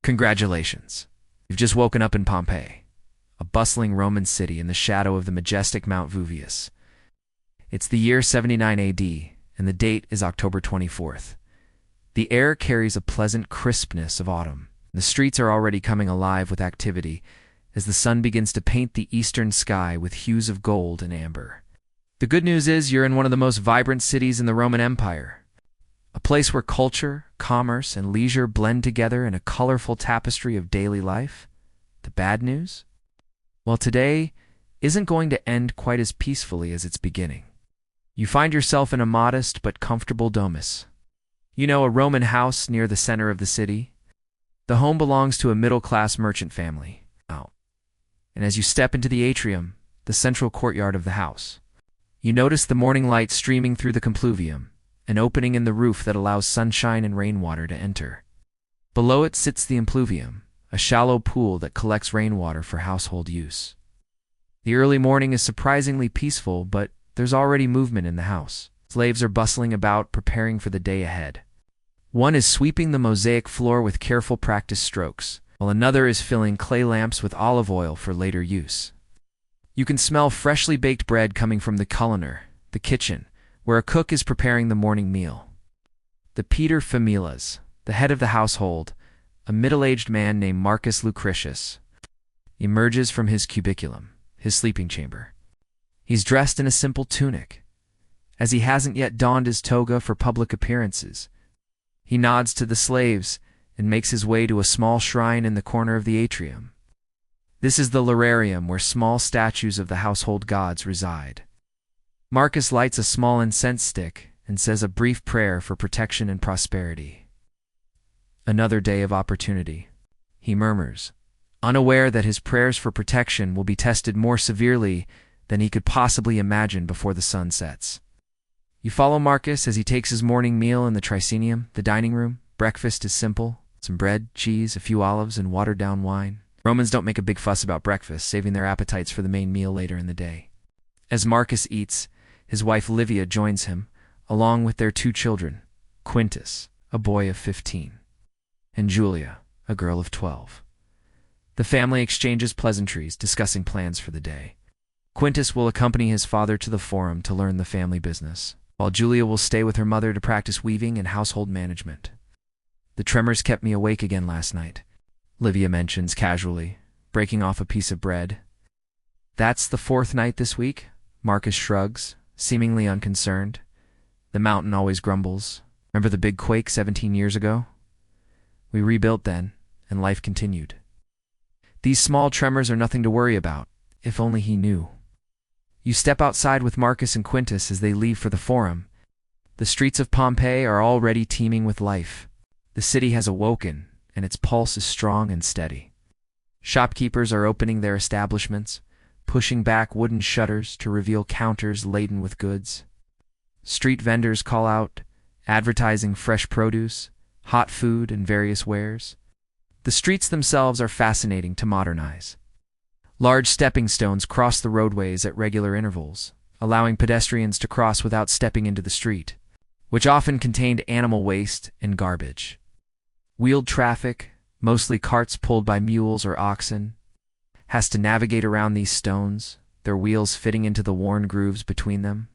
Congratulations. You've just woken up in Pompeii, a bustling Roman city in the shadow of the majestic Mount Vesuvius. It's the year 79 AD, and the date is October 24th. The air carries a pleasant crispness of autumn. The streets are already coming alive with activity as the sun begins to paint the eastern sky with hues of gold and amber. The good news is you're in one of the most vibrant cities in the Roman Empire, a place where culture, commerce, and leisure blend together in a colorful tapestry of daily life. The bad news? Well, today isn't going to end quite as peacefully as its beginning. You find yourself in a modest but comfortable domus. You know, a Roman house near the center of the city. The home belongs to a middle-class merchant family. And as you step into the atrium, the central courtyard of the house, you notice the morning light streaming through the compluvium, an opening in the roof that allows sunshine and rainwater to enter. Below it sits the impluvium, a shallow pool that collects rainwater for household use. The early morning is surprisingly peaceful, but there's already movement in the house. Slaves are bustling about, preparing for the day ahead. One is sweeping the mosaic floor with careful practiced strokes, while another is filling clay lamps with olive oil for later use. You can smell freshly baked bread coming from the culinary, the kitchen, where a cook is preparing the morning meal. The pater familias, the head of the household, a middle-aged man named Marcus Lucretius, emerges from his cubiculum, his sleeping chamber. He's dressed in a simple tunic, as he hasn't yet donned his toga for public appearances. He nods to the slaves and makes his way to a small shrine in the corner of the atrium. This is the lararium where small statues of the household gods reside. Marcus lights a small incense stick and says a brief prayer for protection and prosperity. Another day of opportunity, he murmurs, unaware that his prayers for protection will be tested more severely than he could possibly imagine before the sun sets. You follow Marcus as he takes his morning meal in the tricenium, the dining room. Breakfast is simple: some bread, cheese, a few olives, and watered-down wine. Romans don't make a big fuss about breakfast, saving their appetites for the main meal later in the day. As Marcus eats, his wife Livia joins him, along with their two children, Quintus, a boy of 15, and Julia, a girl of 12. The family exchanges pleasantries, discussing plans for the day. Quintus will accompany his father to the forum to learn the family business, while Julia will stay with her mother to practice weaving and household management. The tremors kept me awake again last night, Livia mentions casually, breaking off a piece of bread. That's the fourth night this week, Marcus shrugs, seemingly unconcerned. The mountain always grumbles. Remember the big quake 17 years ago? We rebuilt then, and life continued. These small tremors are nothing to worry about, if only he knew. You step outside with Marcus and Quintus as they leave for the forum. The streets of Pompeii are already teeming with life. The city has awoken, and its pulse is strong and steady. Shopkeepers are opening their establishments, pushing back wooden shutters to reveal counters laden with goods. Street vendors call out, advertising fresh produce, hot food, and various wares. The streets themselves are fascinating to modernize. Large stepping stones cross the roadways at regular intervals, allowing pedestrians to cross without stepping into the street, which often contained animal waste and garbage. Wheeled traffic, mostly carts pulled by mules or oxen, has to navigate around these stones, their wheels fitting into the worn grooves between them.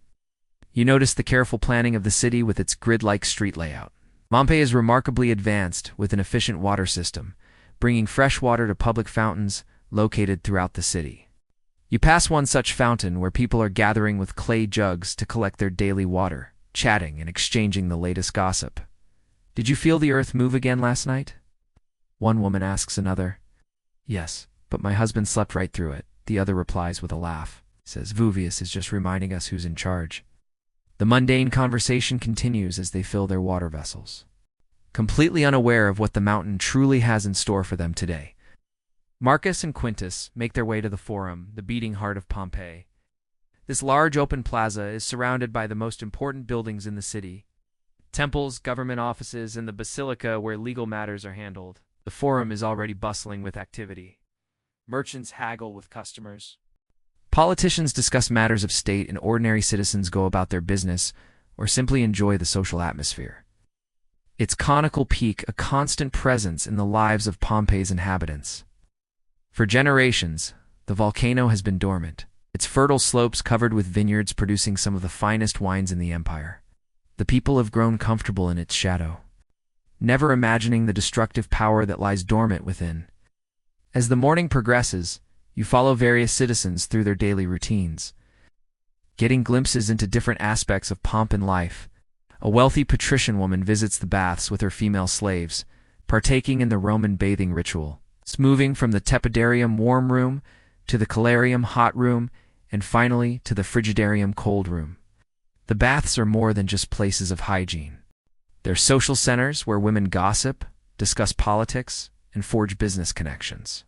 You notice the careful planning of the city with its grid-like street layout. Pompeii is remarkably advanced with an efficient water system, bringing fresh water to public fountains located throughout the city. You pass one such fountain where people are gathering with clay jugs to collect their daily water, chatting and exchanging the latest gossip. Did you feel the earth move again last night? One woman asks another. Yes, but my husband slept right through it, the other replies with a laugh. Says Vesuvius is just reminding us who's in charge. The mundane conversation continues as they fill their water vessels, completely unaware of what the mountain truly has in store for them today. Marcus and Quintus make their way to the forum, the beating heart of Pompeii. This large open plaza is surrounded by the most important buildings in the city: temples, government offices, and the basilica where legal matters are handled. The forum is already bustling with activity. Merchants haggle with customers. Politicians discuss matters of state, and ordinary citizens go about their business or simply enjoy the social atmosphere. its conical peak a constant presence in the lives of Pompeii's inhabitants. For generations, the volcano has been dormant, its fertile slopes covered with vineyards producing some of the finest wines in the empire. The people have grown comfortable in its shadow, never imagining the destructive power that lies dormant within. As the morning progresses, you follow various citizens through their daily routines, getting glimpses into different aspects of Pompeian life. A wealthy patrician woman visits the baths with her female slaves, partaking in the Roman bathing ritual, moving from the tepidarium warm room to the calarium hot room, and finally to the frigidarium cold room. The baths are more than just places of hygiene. They're social centers where women gossip, discuss politics, and forge business connections.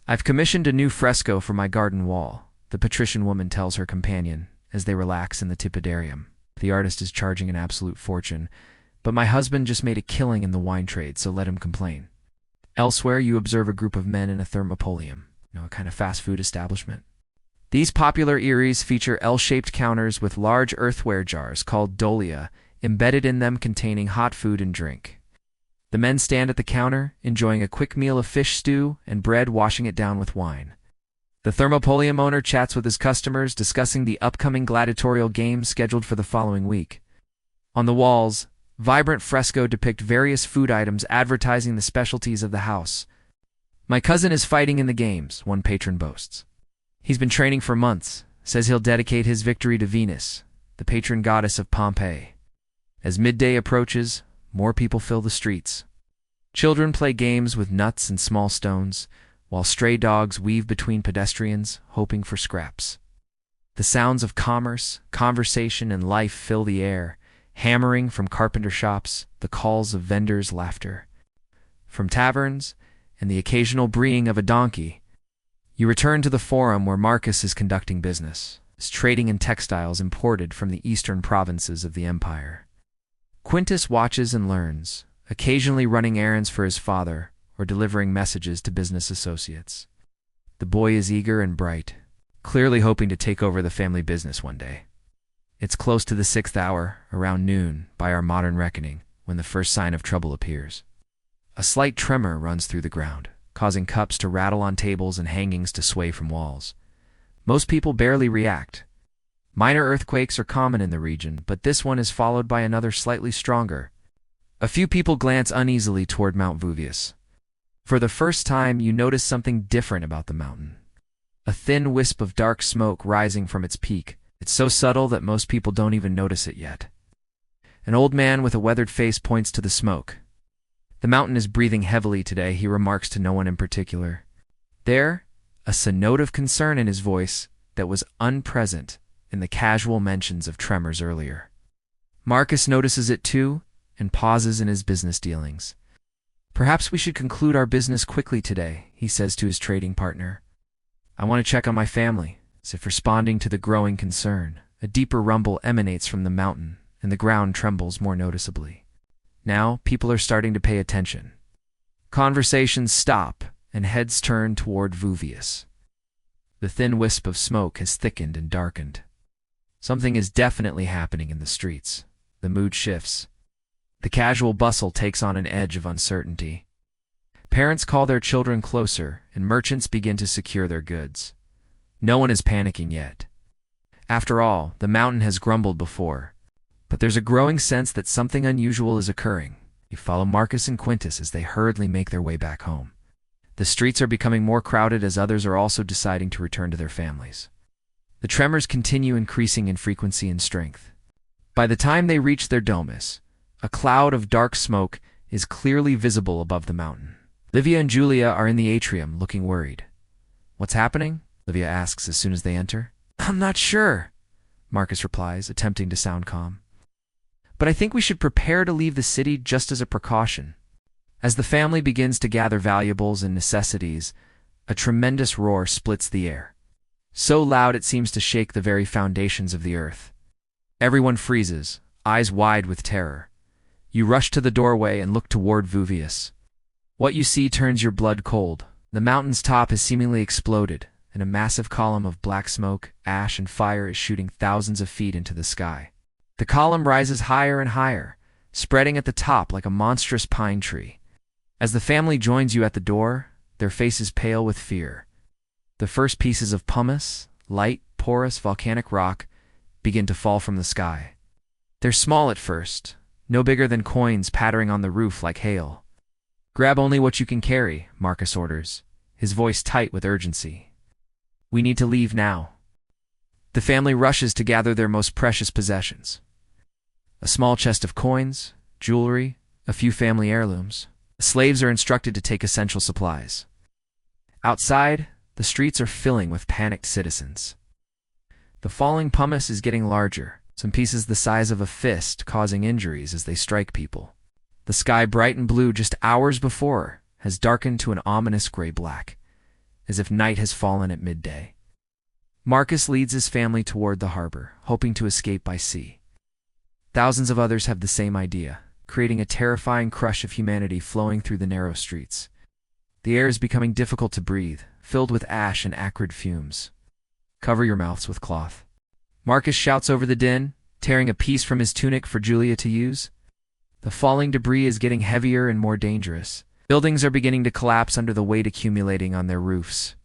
"I've commissioned a new fresco for my garden wall," the patrician woman tells her companion as they relax in the tepidarium. "The artist is charging an absolute fortune, but my husband just made a killing in the wine trade, so let him complain." Elsewhere, you observe a group of men in a thermopolium, a kind of fast food establishment. These popular eateries feature L-shaped counters with large earthenware jars called dolia embedded in them containing hot food and drink. The men stand at the counter, enjoying a quick meal of fish stew and bread, washing it down with wine. The thermopolium owner chats with his customers, discussing the upcoming gladiatorial games scheduled for the following week. On the walls, vibrant fresco depict various food items advertising the specialties of the house. "My cousin is fighting in the games," one patron boasts. "He's been training for months, says he'll dedicate his victory to Venus, the patron goddess of Pompeii." As midday approaches, more people fill the streets. Children play games with nuts and small stones, while stray dogs weave between pedestrians, hoping for scraps. The sounds of commerce, conversation, and life fill the air, hammering from carpenter shops, the calls of vendors' laughter. From taverns, and the occasional braying of a donkey, you return to the forum where Marcus is conducting business, trading in textiles imported from the eastern provinces of the empire. Quintus watches and learns, occasionally running errands for his father or delivering messages to business associates. The boy is eager and bright, clearly hoping to take over the family business one day. It's close to the 6th hour, around noon, by our modern reckoning, when the first sign of trouble appears. A slight tremor runs through the ground, causing cups to rattle on tables and hangings to sway from walls. Most people barely react. Minor earthquakes are common in the region, but this one is followed by another slightly stronger. A few people glance uneasily toward Mount Vuvius. For the first time, you notice something different about the mountain. A thin wisp of dark smoke rising from its peak. It's so subtle that most people don't even notice it yet. An old man with a weathered face points to the smoke. "The mountain is breathing heavily today," he remarks to no one in particular. There, a note of concern in his voice that was unpresent in the casual mentions of tremors earlier. Marcus notices it too and pauses in his business dealings. "Perhaps we should conclude our business quickly today," he says to his trading partner. "I want to check on my family," as if responding to the growing concern. A deeper rumble emanates from the mountain, and the ground trembles more noticeably. Now, people are starting to pay attention. Conversations stop, and heads turn toward Vuvius. The thin wisp of smoke has thickened and darkened. Something is definitely happening in the streets. The mood shifts. The casual bustle takes on an edge of uncertainty. Parents call their children closer, and merchants begin to secure their goods. No one is panicking yet. After all, the mountain has grumbled before. But there's a growing sense that something unusual is occurring. You follow Marcus and Quintus as they hurriedly make their way back home. The streets are becoming more crowded as others are also deciding to return to their families. The tremors continue increasing in frequency and strength. By the time they reach their domus, a cloud of dark smoke is clearly visible above the mountain. Livia and Julia are in the atrium, looking worried. "What's happening?" Livia asks as soon as they enter. "I'm not sure," Marcus replies, attempting to sound calm. "But I think we should prepare to leave the city just as a precaution." As the family begins to gather valuables and necessities, a tremendous roar splits the air. So loud it seems to shake the very foundations of the earth. Everyone freezes, eyes wide with terror. You rush to the doorway and look toward Vuvius. What you see turns your blood cold. The mountain's top has seemingly exploded, and a massive column of black smoke, ash, and fire is shooting thousands of feet into the sky. The column rises higher and higher, spreading at the top like a monstrous pine tree. As the family joins you at the door, their faces pale with fear. The first pieces of pumice, light, porous volcanic rock, begin to fall from the sky. They're small at first, no bigger than coins pattering on the roof like hail. "Grab only what you can carry," Marcus orders, his voice tight with urgency. "We need to leave now." The family rushes to gather their most precious possessions. A small chest of coins, jewelry, a few family heirlooms. The slaves are instructed to take essential supplies. Outside, the streets are filling with panicked citizens. The falling pumice is getting larger, some pieces the size of a fist causing injuries as they strike people. The sky, bright and blue just hours before, has darkened to an ominous gray-black, as if night has fallen at midday. Marcus leads his family toward the harbor, hoping to escape by sea. Thousands of others have the same idea, creating a terrifying crush of humanity flowing through the narrow streets. The air is becoming difficult to breathe, filled with ash and acrid fumes. "Cover your mouths with cloth." Marcus shouts over the din, tearing a piece from his tunic for Julia to use. The falling debris is getting heavier and more dangerous. Buildings are beginning to collapse under the weight accumulating on their roofs.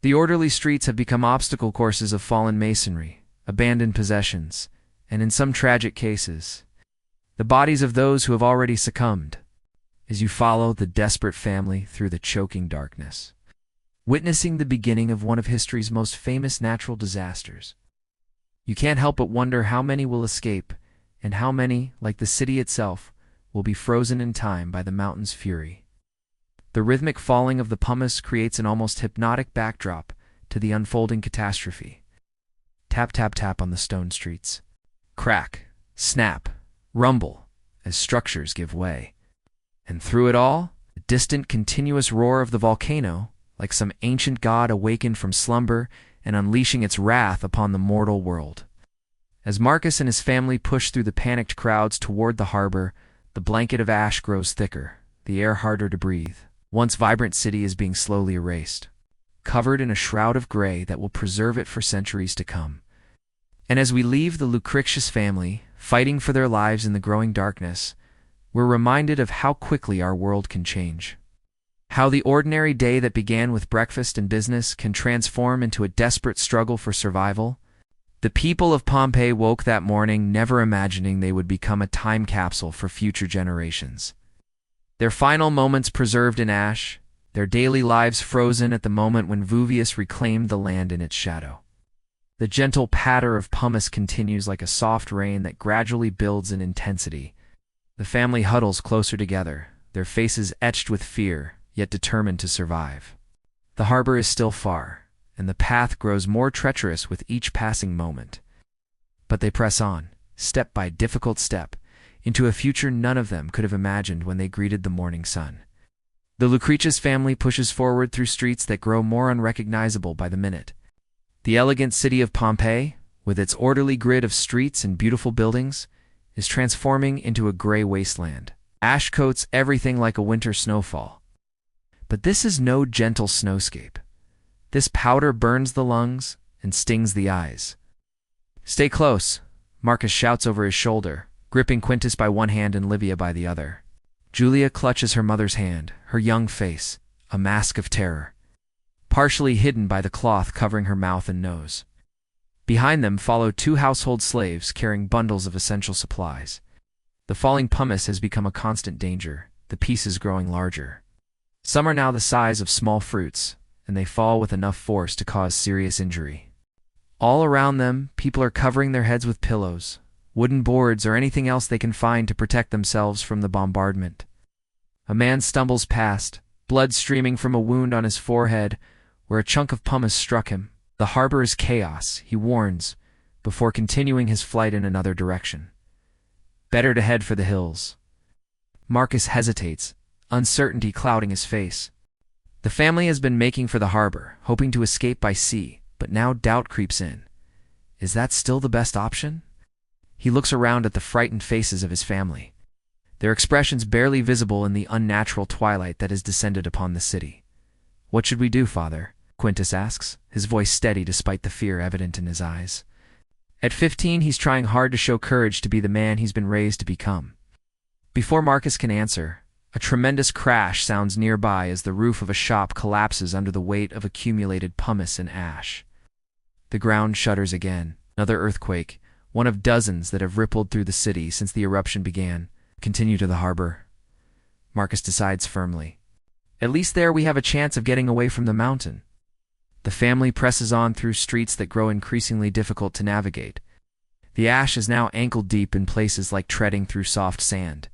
The orderly streets have become obstacle courses of fallen masonry, abandoned possessions, and in some tragic cases, the bodies of those who have already succumbed, as you follow the desperate family through the choking darkness, witnessing the beginning of one of history's most famous natural disasters. You can't help but wonder how many will escape, and how many, like the city itself, will be frozen in time by the mountain's fury. The rhythmic falling of the pumice creates an almost hypnotic backdrop to the unfolding catastrophe. Tap, tap, tap on the stone streets. Crack, snap, rumble, as structures give way. And through it all, the distant continuous roar of the volcano, like some ancient god awakened from slumber and unleashing its wrath upon the mortal world. As Marcus and his family push through the panicked crowds toward the harbor, the blanket of ash grows thicker, the air harder to breathe. Once vibrant city is being slowly erased, covered in a shroud of gray that will preserve it for centuries to come. And as we leave the Lucretius family, fighting for their lives in the growing darkness, we're reminded of how quickly our world can change. How the ordinary day that began with breakfast and business can transform into a desperate struggle for survival. The people of Pompeii woke that morning never imagining they would become a time capsule for future generations. Their final moments preserved in ash, their daily lives frozen at the moment when Vuvius reclaimed the land in its shadow. The gentle patter of pumice continues like a soft rain that gradually builds in intensity. The family huddles closer together, their faces etched with fear, yet determined to survive. The harbor is still far, and the path grows more treacherous with each passing moment. But they press on, step by difficult step, into a future none of them could have imagined when they greeted the morning sun. The Lucretius family pushes forward through streets that grow more unrecognizable by the minute. The elegant city of Pompeii, with its orderly grid of streets and beautiful buildings, is transforming into a gray wasteland. Ash coats everything like a winter snowfall. But this is no gentle snowscape. This powder burns the lungs and stings the eyes. "Stay close," Marcus shouts over his shoulder, gripping Quintus by one hand and Livia by the other. Julia clutches her mother's hand, her young face, a mask of terror, partially hidden by the cloth covering her mouth and nose. Behind them follow two household slaves carrying bundles of essential supplies. The falling pumice has become a constant danger, the pieces growing larger. Some are now the size of small fruits, and they fall with enough force to cause serious injury. All around them, people are covering their heads with pillows, wooden boards, or anything else they can find to protect themselves from the bombardment. A man stumbles past, blood streaming from a wound on his forehead where a chunk of pumice struck him. The harbor is chaos, he warns, before continuing his flight in another direction. Better to head for the hills. Marcus hesitates, uncertainty clouding his face. The family has been making for the harbor, hoping to escape by sea, but now doubt creeps in. Is that still the best option? He looks around at the frightened faces of his family, their expressions barely visible in the unnatural twilight that has descended upon the city. "What should we do, Father?" Quintus asks, his voice steady despite the fear evident in his eyes. At 15, he's trying hard to show courage to be the man he's been raised to become. Before Marcus can answer, a tremendous crash sounds nearby as the roof of a shop collapses under the weight of accumulated pumice and ash. The ground shudders again. Another earthquake, one of dozens that have rippled through the city since the eruption began. Continue to the harbor. Marcus decides firmly. At least there we have a chance of getting away from the mountain. The family presses on through streets that grow increasingly difficult to navigate. The ash is now ankle-deep in places like treading through soft sand.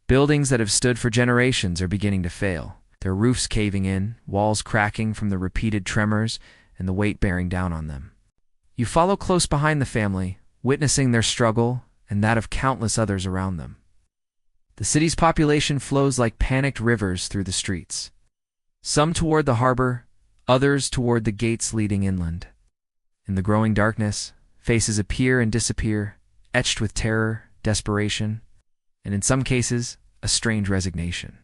Buildings that have stood for generations are beginning to fail, their roofs caving in, walls cracking from the repeated tremors, and the weight bearing down on them. You follow close behind the family, witnessing their struggle and that of countless others around them. The city's population flows like panicked rivers through the streets. Some toward the harbor, others toward the gates leading inland. In the growing darkness, faces appear and disappear, etched with terror, desperation, and in some cases, a strange resignation.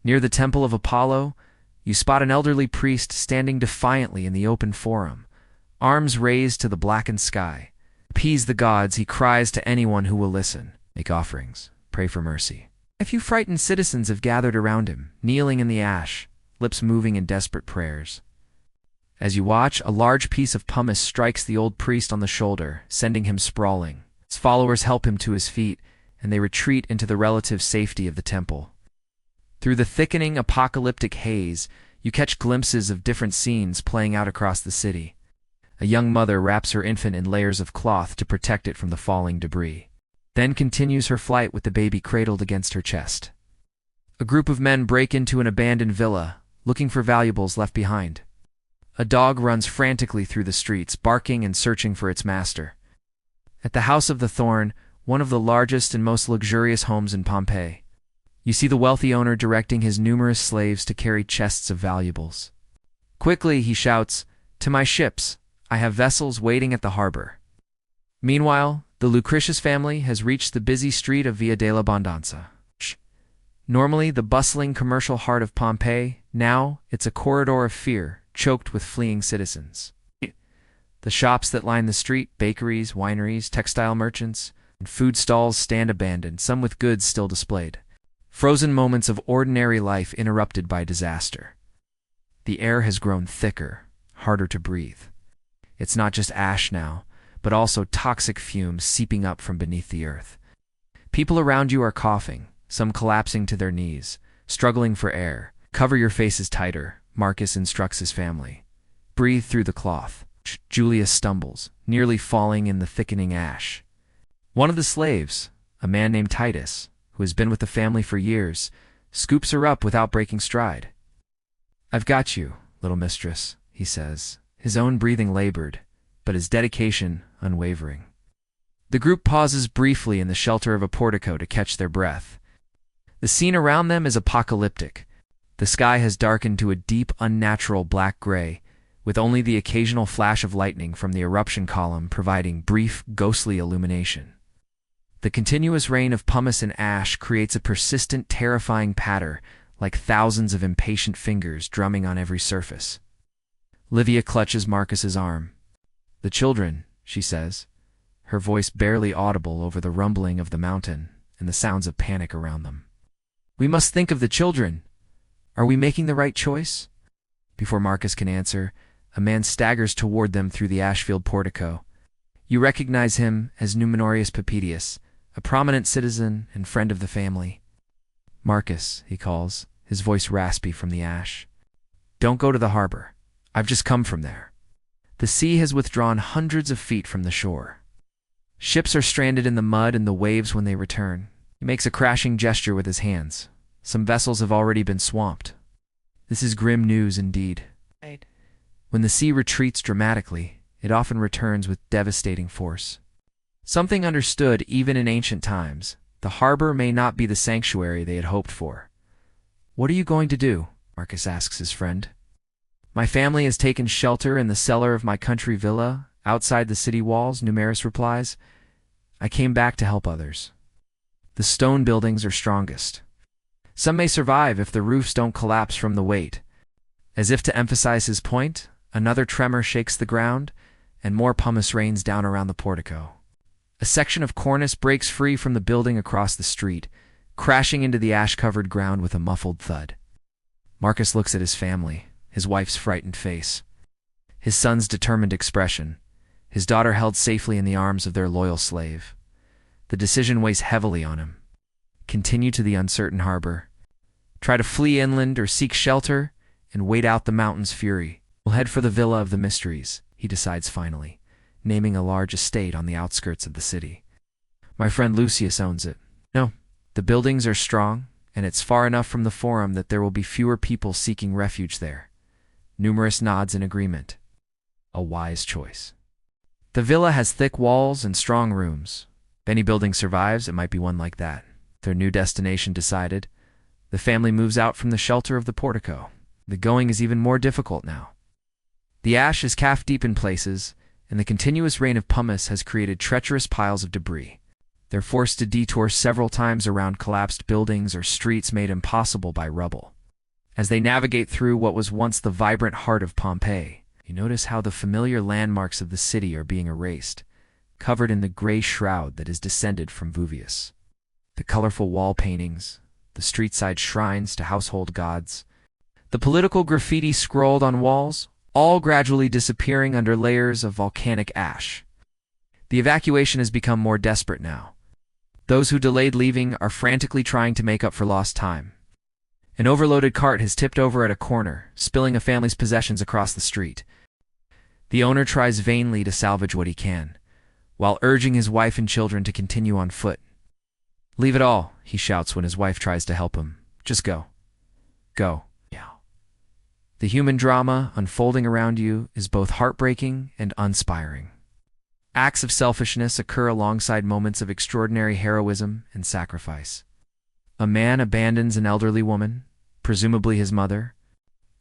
Near the temple of Apollo, you spot an elderly priest standing defiantly in the open forum, arms raised to the blackened sky. Appease the gods, he cries to anyone who will listen. Make offerings, pray for mercy. A few frightened citizens have gathered around him, kneeling in the ash, lips moving in desperate prayers. As you watch, a large piece of pumice strikes the old priest on the shoulder, sending him sprawling. His followers help him to his feet, and they retreat into the relative safety of the temple. Through the thickening apocalyptic haze, you catch glimpses of different scenes playing out across the city. A young mother wraps her infant in layers of cloth to protect it from the falling debris, then continues her flight with the baby cradled against her chest. A group of men break into an abandoned villa, looking for valuables left behind. A dog runs frantically through the streets, barking and searching for its master. At the House of the Thorn, one of the largest and most luxurious homes in Pompeii, you see the wealthy owner directing his numerous slaves to carry chests of valuables. Quickly, he shouts, "To my ships! I have vessels waiting at the harbor." Meanwhile, the Lucretius family has reached the busy street of Via dell'Abbondanza. Normally the bustling commercial heart of Pompeii, now it's a corridor of fear, choked with fleeing citizens. The shops that line the street, bakeries, wineries, textile merchants, and food stalls stand abandoned, some with goods still displayed. Frozen moments of ordinary life interrupted by disaster. The air has grown thicker, harder to breathe. It's not just ash now, but also toxic fumes seeping up from beneath the earth. People around you are coughing, some collapsing to their knees, struggling for air. Cover your faces tighter, Marcus instructs his family. Breathe through the cloth. Julius stumbles, nearly falling in the thickening ash. One of the slaves, a man named Titus, who has been with the family for years, scoops her up without breaking stride. "I've got you, little mistress," he says, his own breathing labored, but his dedication unwavering. The group pauses briefly in the shelter of a portico to catch their breath. The scene around them is apocalyptic. The sky has darkened to a deep, unnatural black gray, with only the occasional flash of lightning from the eruption column providing brief, ghostly illumination. The continuous rain of pumice and ash creates a persistent, terrifying patter, like thousands of impatient fingers drumming on every surface. Livia clutches Marcus's arm. "The children," she says, her voice barely audible over the rumbling of the mountain and the sounds of panic around them. "We must think of the children. Are we making the right choice?" Before Marcus can answer, a man staggers toward them through the ash-filled portico. You recognize him as Numenorius Papedius, a prominent citizen and friend of the family. "Marcus," he calls, his voice raspy from the ash. "Don't go to the harbor. I've just come from there." The sea has withdrawn hundreds of feet from the shore. Ships are stranded in the mud and the waves when they return. He makes a crashing gesture with his hands. Some vessels have already been swamped. This is grim news indeed. When the sea retreats dramatically, it often returns with devastating force. Something understood even in ancient times, the harbor may not be the sanctuary they had hoped for. "What are you going to do?" Marcus asks his friend. "My family has taken shelter in the cellar of my country villa, outside the city walls," Numerus replies. "I came back to help others. The stone buildings are strongest. Some may survive if the roofs don't collapse from the weight." As if to emphasize his point, another tremor shakes the ground, and more pumice rains down around the portico. A section of cornice breaks free from the building across the street, crashing into the ash-covered ground with a muffled thud. Marcus looks at his family, his wife's frightened face, his son's determined expression, his daughter held safely in the arms of their loyal slave. The decision weighs heavily on him. Continue to the uncertain harbor, try to flee inland or seek shelter, and wait out the mountain's fury. We'll head for the Villa of the Mysteries, he decides finally, naming a large estate on the outskirts of the city. My friend Lucius owns it. No, the buildings are strong, and it's far enough from the Forum that there will be fewer people seeking refuge there. Numerous nods in agreement. A wise choice. The villa has thick walls and strong rooms. If any building survives, it might be one like that. Their new destination decided, the family moves out from the shelter of the portico. The going is even more difficult now. The ash is calf-deep in places, and the continuous rain of pumice has created treacherous piles of debris. They're forced to detour several times around collapsed buildings or streets made impossible by rubble. As they navigate through what was once the vibrant heart of Pompeii, you notice how the familiar landmarks of the city are being erased, covered in the gray shroud that is descended from Vuvius. The colorful wall paintings, the street-side shrines to household gods, the political graffiti scrawled on walls, all gradually disappearing under layers of volcanic ash. The evacuation has become more desperate now. Those who delayed leaving are frantically trying to make up for lost time. An overloaded cart has tipped over at a corner, spilling a family's possessions across the street. The owner tries vainly to salvage what he can, while urging his wife and children to continue on foot. Leave it all, he shouts when his wife tries to help him. Just go. Go. The human drama unfolding around you is both heartbreaking and inspiring. Acts of selfishness occur alongside moments of extraordinary heroism and sacrifice. A man abandons an elderly woman, presumably his mother,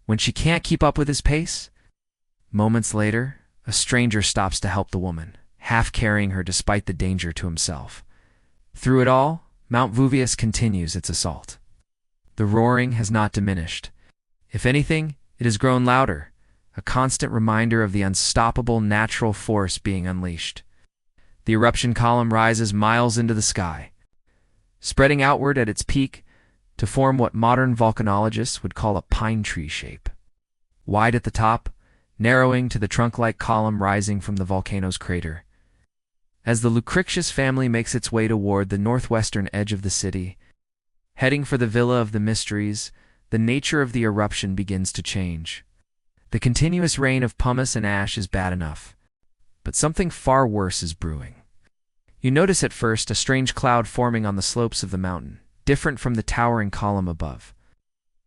when she can't keep up with his pace. Moments later, a stranger stops to help the woman, half carrying her despite the danger to himself. Through it all, Mount Vuvius continues its assault. The roaring has not diminished. If anything, it has grown louder, a constant reminder of the unstoppable natural force being unleashed. The eruption column rises miles into the sky, spreading outward at its peak to form what modern volcanologists would call a pine tree shape. Wide at the top, narrowing to the trunk-like column rising from the volcano's crater. As the Lucretius family makes its way toward the northwestern edge of the city, heading for the Villa of the Mysteries, the nature of the eruption begins to change. The continuous rain of pumice and ash is bad enough, but something far worse is brewing. You notice at first a strange cloud forming on the slopes of the mountain, different from the towering column above.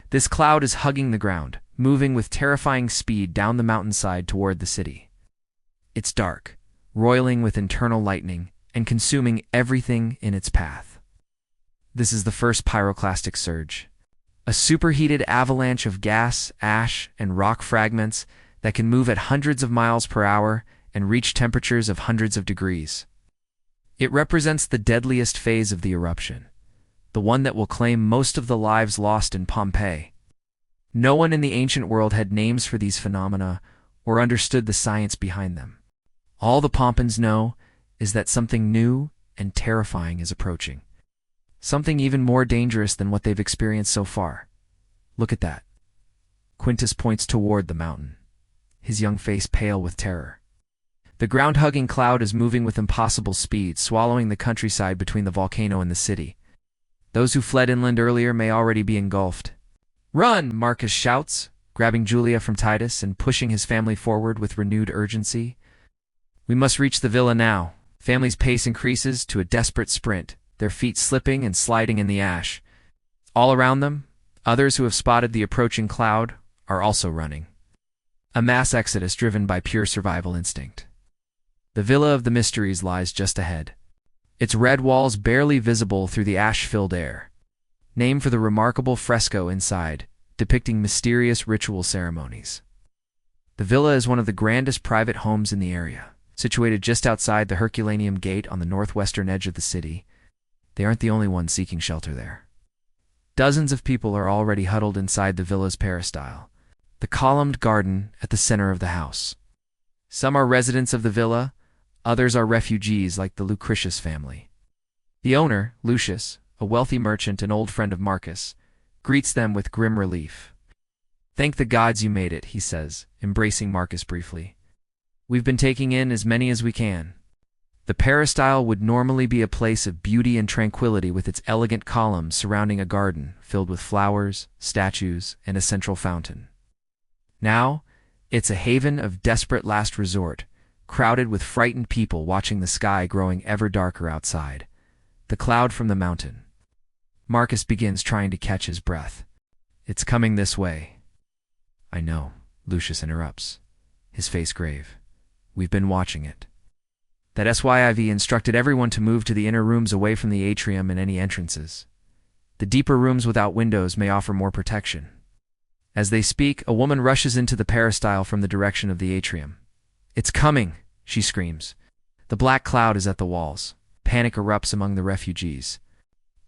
This cloud is hugging the ground, moving with terrifying speed down the mountainside toward the city. It's dark, roiling with internal lightning, and consuming everything in its path. This is the first pyroclastic surge, a superheated avalanche of gas, ash, and rock fragments that can move at hundreds of miles per hour and reach temperatures of hundreds of degrees. It represents the deadliest phase of the eruption, the one that will claim most of the lives lost in Pompeii. No one in the ancient world had names for these phenomena or understood the science behind them. All the Pompeians know is that something new and terrifying is approaching. Something even more dangerous than what they've experienced so far. Look at that. Quintus points toward the mountain, his young face pale with terror. The ground-hugging cloud is moving with impossible speed, swallowing the countryside between the volcano and the city. Those who fled inland earlier may already be engulfed. "Run!" Marcus shouts, grabbing Julia from Titus and pushing his family forward with renewed urgency. We must reach the villa now. Family's pace increases to a desperate sprint, their feet slipping and sliding in the ash. All around them, others who have spotted the approaching cloud are also running. A mass exodus driven by pure survival instinct. The Villa of the Mysteries lies just ahead, its red walls barely visible through the ash-filled air. Named for the remarkable fresco inside, depicting mysterious ritual ceremonies. The villa is one of the grandest private homes in the area, situated just outside the Herculaneum Gate on the northwestern edge of the city. They aren't the only ones seeking shelter there. Dozens of people are already huddled inside the villa's peristyle, the columned garden at the center of the house. Some are residents of the villa, others are refugees like the Lucretius family. The owner, Lucius, a wealthy merchant and old friend of Marcus, greets them with grim relief. "Thank the gods you made it," he says, embracing Marcus briefly. "We've been taking in as many as we can." The peristyle would normally be a place of beauty and tranquility with its elegant columns surrounding a garden filled with flowers, statues, and a central fountain. Now, it's a haven of desperate last resort, crowded with frightened people watching the sky growing ever darker outside. The cloud from the mountain. Marcus begins trying to catch his breath. "It's coming this way." "I know," Lucius interrupts, his face grave. "We've been watching it. That SYIV instructed everyone to move to the inner rooms away from the atrium and any entrances. The deeper rooms without windows may offer more protection." As they speak, a woman rushes into the peristyle from the direction of the atrium. "It's coming!" she screams. The black cloud is at the walls. Panic erupts among the refugees.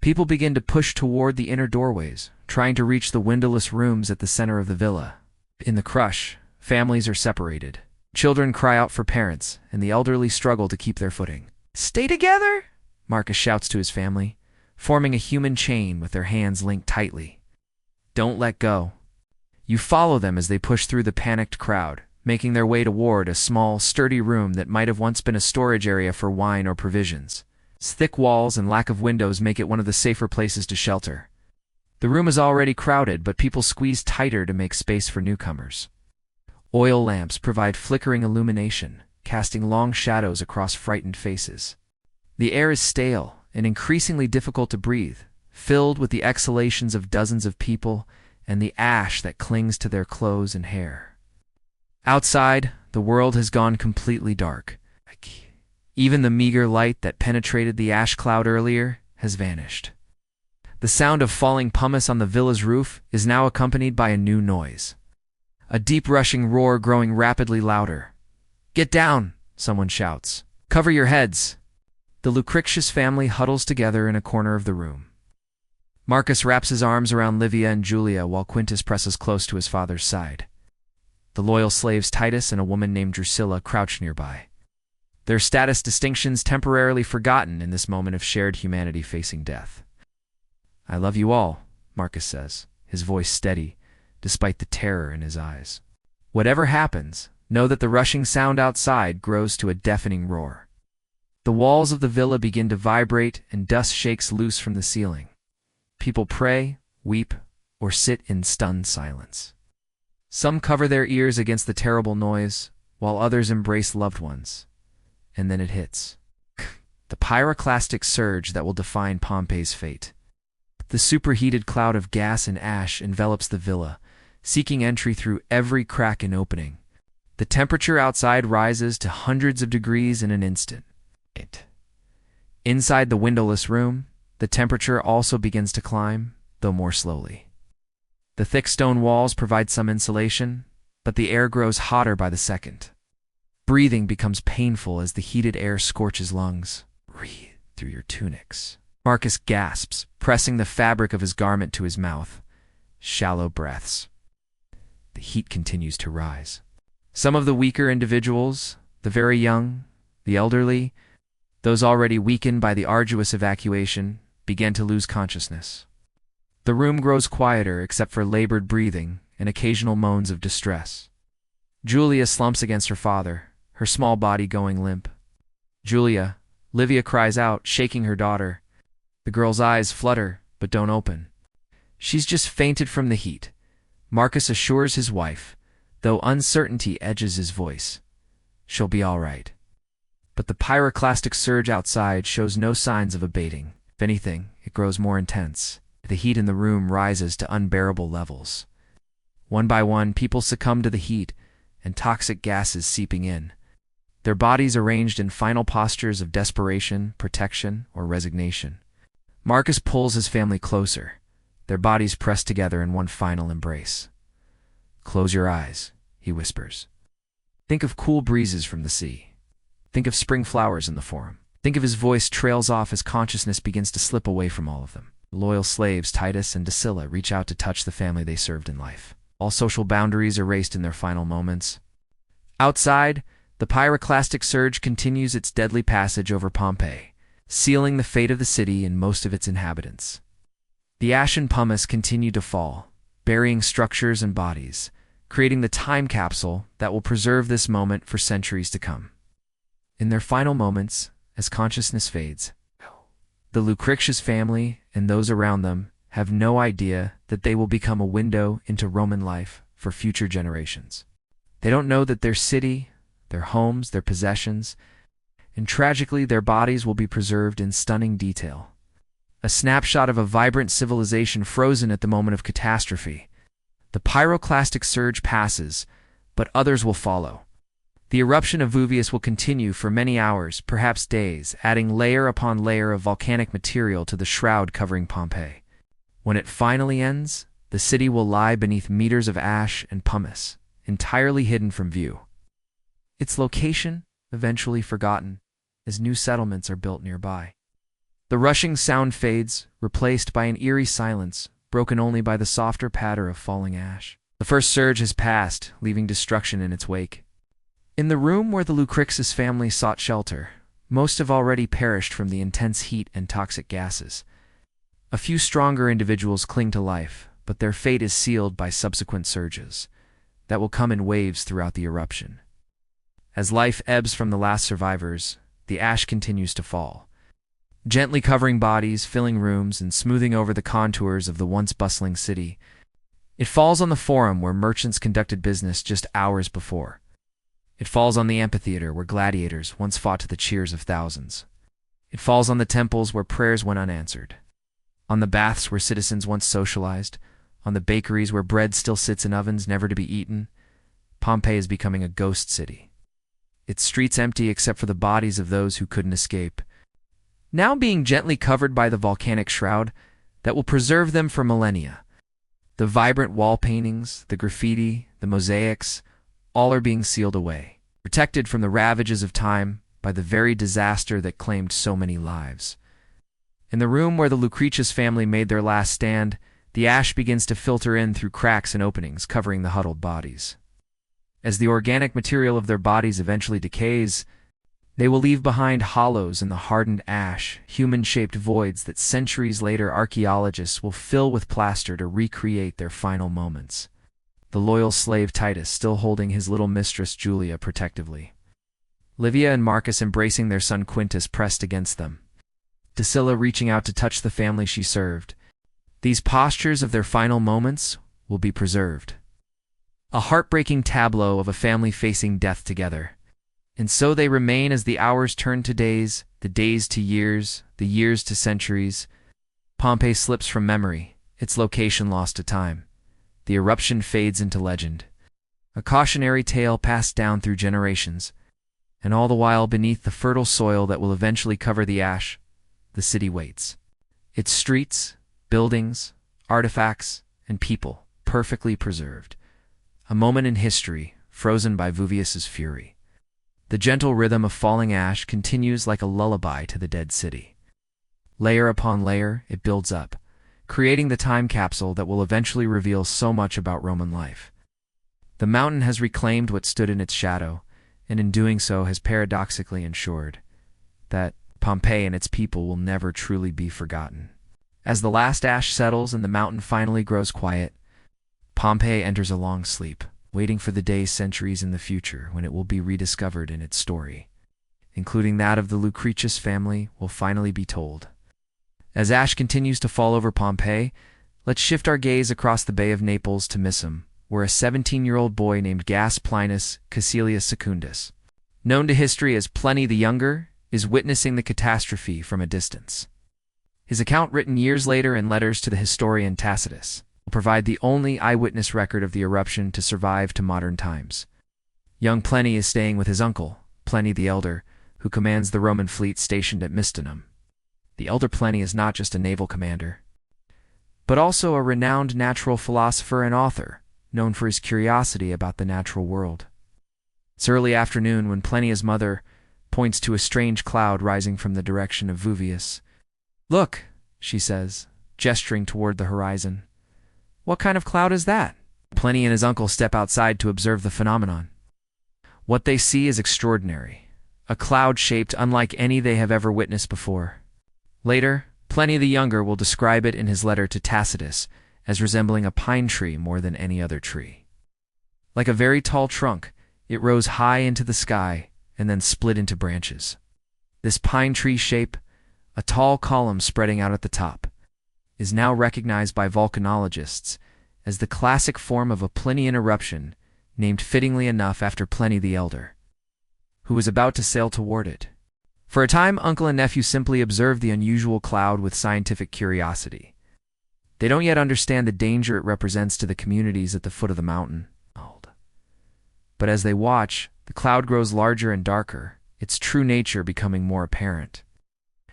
People begin to push toward the inner doorways, trying to reach the windowless rooms at the center of the villa. In the crush, families are separated. Children cry out for parents, and the elderly struggle to keep their footing. "Stay together!" Marcus shouts to his family, forming a human chain with their hands linked tightly. "Don't let go." You follow them as they push through the panicked crowd, making their way toward a small, sturdy room that might have once been a storage area for wine or provisions. Its thick walls and lack of windows make it one of the safer places to shelter. The room is already crowded, but people squeeze tighter to make space for newcomers. Oil lamps provide flickering illumination, casting long shadows across frightened faces. The air is stale and increasingly difficult to breathe, filled with the exhalations of dozens of people and the ash that clings to their clothes and hair. Outside, the world has gone completely dark. Even the meager light that penetrated the ash cloud earlier has vanished. The sound of falling pumice on the villa's roof is now accompanied by a new noise. A deep rushing roar growing rapidly louder. "Get down!" someone shouts. "Cover your heads!" The Lucretius family huddles together in a corner of the room. Marcus wraps his arms around Livia and Julia while Quintus presses close to his father's side. The loyal slaves Titus and a woman named Drusilla crouch nearby. Their status distinctions temporarily forgotten in this moment of shared humanity facing death. "I love you all," Marcus says, his voice steady, despite the terror in his eyes. "Whatever happens, know that the rushing sound outside grows to a deafening roar." The walls of the villa begin to vibrate and dust shakes loose from the ceiling. People pray, weep, or sit in stunned silence. Some cover their ears against the terrible noise, while others embrace loved ones. And then it hits. The pyroclastic surge that will define Pompeii's fate. The superheated cloud of gas and ash envelops the villa, seeking entry through every crack and opening. The temperature outside rises to hundreds of degrees in an instant. Inside the windowless room, the temperature also begins to climb, though more slowly. The thick stone walls provide some insulation, but the air grows hotter by the second. Breathing becomes painful as the heated air scorches lungs. "Breathe through your tunics." Marcus gasps, pressing the fabric of his garment to his mouth. Shallow breaths. The heat continues to rise. Some of the weaker individuals, the very young, the elderly, those already weakened by the arduous evacuation, begin to lose consciousness. The room grows quieter except for labored breathing and occasional moans of distress. Julia slumps against her father, her small body going limp. "Julia," Livia cries out, shaking her daughter. The girl's eyes flutter, but don't open. She's just fainted from the heat. Marcus assures his wife, though uncertainty edges his voice. She'll be all right. But the pyroclastic surge outside shows no signs of abating. If anything, it grows more intense. The heat in the room rises to unbearable levels. One by one, people succumb to the heat, and toxic gases seeping in. Their bodies arranged in final postures of desperation, protection, or resignation. Marcus pulls his family closer, their bodies pressed together in one final embrace. "Close your eyes," he whispers. "Think of cool breezes from the sea. Think of spring flowers in the forum." Think of his voice trails off as consciousness begins to slip away from all of them. Loyal slaves Titus and Drusilla reach out to touch the family they served in life. All social boundaries erased in their final moments. Outside, the pyroclastic surge continues its deadly passage over Pompeii. sealing the fate of the city and most of its inhabitants. The ash and pumice continue to fall, burying structures and bodies, creating the time capsule that will preserve this moment for centuries to come. In their final moments, as consciousness fades, the Lucretius family and those around them have no idea that they will become a window into Roman life for future generations. They don't know that their city, their homes, their possessions, and tragically their bodies will be preserved in stunning detail. A snapshot of a vibrant civilization frozen at the moment of catastrophe. The pyroclastic surge passes, but others will follow. The eruption of Vesuvius will continue for many hours, perhaps days, adding layer upon layer of volcanic material to the shroud covering Pompeii. When it finally ends, the city will lie beneath meters of ash and pumice, entirely hidden from view. Its location, eventually forgotten, as new settlements are built nearby. The rushing sound fades, replaced by an eerie silence, broken only by the softer patter of falling ash. The first surge has passed, leaving destruction in its wake. In the room where the Lucretius family sought shelter, most have already perished from the intense heat and toxic gases. A few stronger individuals cling to life, but their fate is sealed by subsequent surges that will come in waves throughout the eruption. As life ebbs from the last survivors, the ash continues to fall, gently covering bodies, filling rooms, and smoothing over the contours of the once bustling city. It falls on the forum where merchants conducted business just hours before. It falls on the amphitheater where gladiators once fought to the cheers of thousands. It falls on the temples where prayers went unanswered, on the baths where citizens once socialized, on the bakeries where bread still sits in ovens never to be eaten. Pompeii is becoming a ghost city. Its streets empty except for the bodies of those who couldn't escape, now being gently covered by the volcanic shroud that will preserve them for millennia. The vibrant wall paintings, the graffiti, the mosaics, all are being sealed away, protected from the ravages of time by the very disaster that claimed so many lives. In the room where the Lucretius family made their last stand, the ash begins to filter in through cracks and openings, covering the huddled bodies. As the organic material of their bodies eventually decays, they will leave behind hollows in the hardened ash, human-shaped voids that centuries later archaeologists will fill with plaster to recreate their final moments. The loyal slave Titus still holding his little mistress Julia protectively. Livia and Marcus embracing their son Quintus pressed against them. Drusilla reaching out to touch the family she served. These postures of their final moments will be preserved. A heartbreaking tableau of a family facing death together. And so they remain as the hours turn to days, the days to years, the years to centuries. Pompeii slips from memory, its location lost to time. The eruption fades into legend. A cautionary tale passed down through generations. And all the while beneath the fertile soil that will eventually cover the ash, the city waits. Its streets, buildings, artifacts, and people perfectly preserved. A moment in history, frozen by Vesuvius's fury. The gentle rhythm of falling ash continues like a lullaby to the dead city. Layer upon layer, it builds up, creating the time capsule that will eventually reveal so much about Roman life. The mountain has reclaimed what stood in its shadow, and in doing so has paradoxically ensured that Pompeii and its people will never truly be forgotten. As the last ash settles and the mountain finally grows quiet, Pompeii enters a long sleep, waiting for the days centuries in the future when it will be rediscovered and its story, including that of the Lucretius family, will finally be told. As ash continues to fall over Pompeii, let's shift our gaze across the Bay of Naples to Misum, where a 17-year-old boy named Gaius Plinus Caecilius Secundus, known to history as Pliny the Younger, is witnessing the catastrophe from a distance. His account, written years later in letters to the historian Tacitus, will provide the only eyewitness record of the eruption to survive to modern times. Young Pliny is staying with his uncle, Pliny the Elder, who commands the Roman fleet stationed at Mistinum. The elder Pliny is not just a naval commander, but also a renowned natural philosopher and author, known for his curiosity about the natural world. It's early afternoon when Pliny's mother points to a strange cloud rising from the direction of Vesuvius. "Look," she says, gesturing toward the horizon. "What kind of cloud is that?" Pliny and his uncle step outside to observe the phenomenon. What they see is extraordinary, a cloud shaped unlike any they have ever witnessed before. Later, Pliny the Younger will describe it in his letter to Tacitus as resembling a pine tree more than any other tree. Like a very tall trunk, it rose high into the sky and then split into branches. This pine tree shape, a tall column spreading out at the top, is now recognized by volcanologists as the classic form of a Plinian eruption, named fittingly enough after Pliny the Elder, who was about to sail toward it. For a time, uncle and nephew simply observed the unusual cloud with scientific curiosity. They don't yet understand the danger it represents to the communities at the foot of the mountain. But as they watch, the cloud grows larger and darker, its true nature becoming more apparent.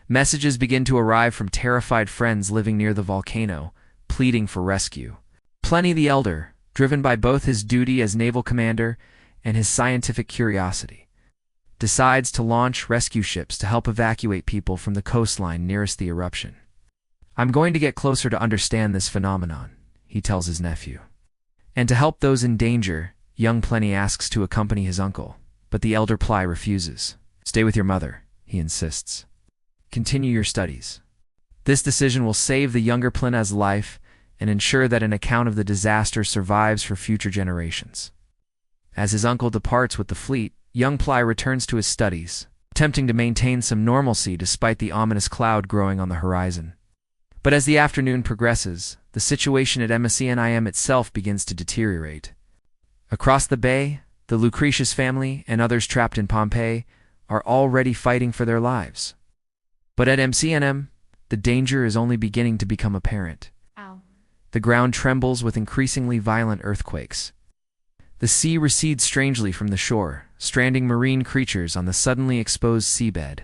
Messages begin to arrive from terrified friends living near the volcano, pleading for rescue. Pliny the Elder, driven by both his duty as naval commander and his scientific curiosity, decides to launch rescue ships to help evacuate people from the coastline nearest the eruption. "I'm going to get closer to understand this phenomenon," he tells his nephew. And to help those in danger, young Pliny asks to accompany his uncle, but the elder Ply refuses. "Stay with your mother," he insists. "Continue your studies." This decision will save the younger Pliny's life and ensure that an account of the disaster survives for future generations. As his uncle departs with the fleet, young Ply returns to his studies, attempting to maintain some normalcy despite the ominous cloud growing on the horizon. But as the afternoon progresses, the situation at MSENIM itself begins to deteriorate. Across the bay, the Lucretius family and others trapped in Pompeii are already fighting for their lives. But at MCNM, the danger is only beginning to become apparent. Ow. The ground trembles with increasingly violent earthquakes. The sea recedes strangely from the shore, stranding marine creatures on the suddenly exposed seabed.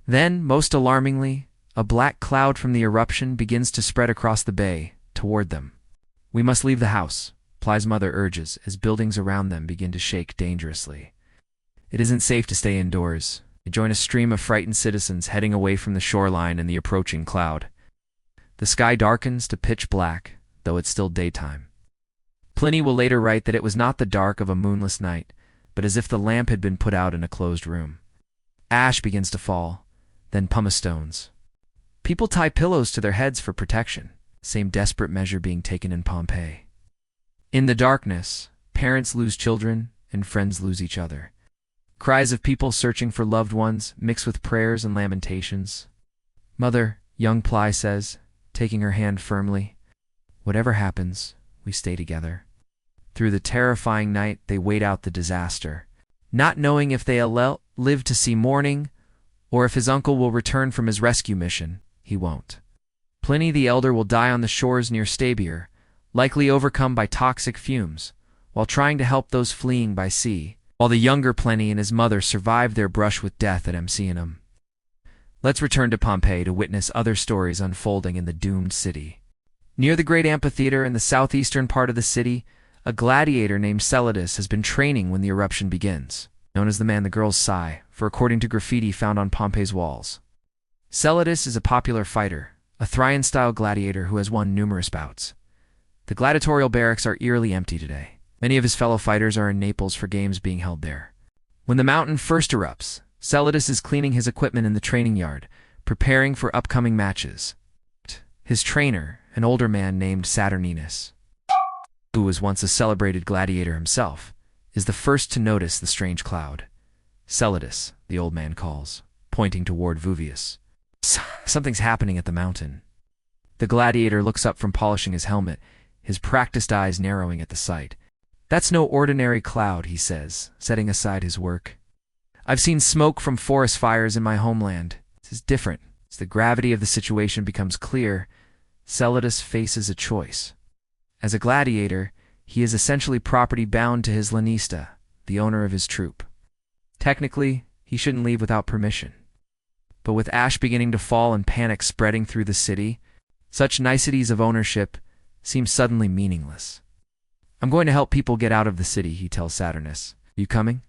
Then, most alarmingly, a black cloud from the eruption begins to spread across the bay, toward them. "We must leave the house," Ply's mother urges as buildings around them begin to shake dangerously. It isn't safe to stay indoors. They join a stream of frightened citizens heading away from the shoreline and the approaching cloud. The sky darkens to pitch black, though it's still daytime. Pliny will later write that it was not the dark of a moonless night, but as if the lamp had been put out in a closed room. Ash begins to fall, then pumice stones. People tie pillows to their heads for protection, same desperate measure being taken in Pompeii. In the darkness, parents lose children and friends lose each other. Cries of people searching for loved ones mix with prayers and lamentations. "Mother," young Ply says, taking her hand firmly, "whatever happens, we stay together." Through the terrifying night, they wait out the disaster, not knowing if they'll live to see morning or if his uncle will return from his rescue mission. He won't. Pliny the Elder will die on the shores near Stabier, likely overcome by toxic fumes, while trying to help those fleeing by sea, while the younger Pliny and his mother survive their brush with death at MCNM. Let's return to Pompeii to witness other stories unfolding in the doomed city. Near the great amphitheater in the southeastern part of the city, a gladiator named Celadus has been training when the eruption begins, known as the man the girls sigh, for according to graffiti found on Pompeii's walls. Celadus is a popular fighter, a Thracian-style gladiator who has won numerous bouts. The gladiatorial barracks are eerily empty today. Many of his fellow fighters are in Naples for games being held there. When the mountain first erupts, Celadus is cleaning his equipment in the training yard, preparing for upcoming matches. His trainer, an older man named Saturninus, who was once a celebrated gladiator himself, is the first to notice the strange cloud. "Celadus," the old man calls, pointing toward Vuvius. "Something's happening at the mountain." The gladiator looks up from polishing his helmet, his practiced eyes narrowing at the sight. "That's no ordinary cloud," he says, setting aside his work. "I've seen smoke from forest fires in my homeland. This is different." As the gravity of the situation becomes clear, Celadus faces a choice. As a gladiator, he is essentially property bound to his lanista, the owner of his troupe. Technically, he shouldn't leave without permission. But with ash beginning to fall and panic spreading through the city, such niceties of ownership seem suddenly meaningless. "I'm going to help people get out of the city," he tells Saturnus. "You coming?"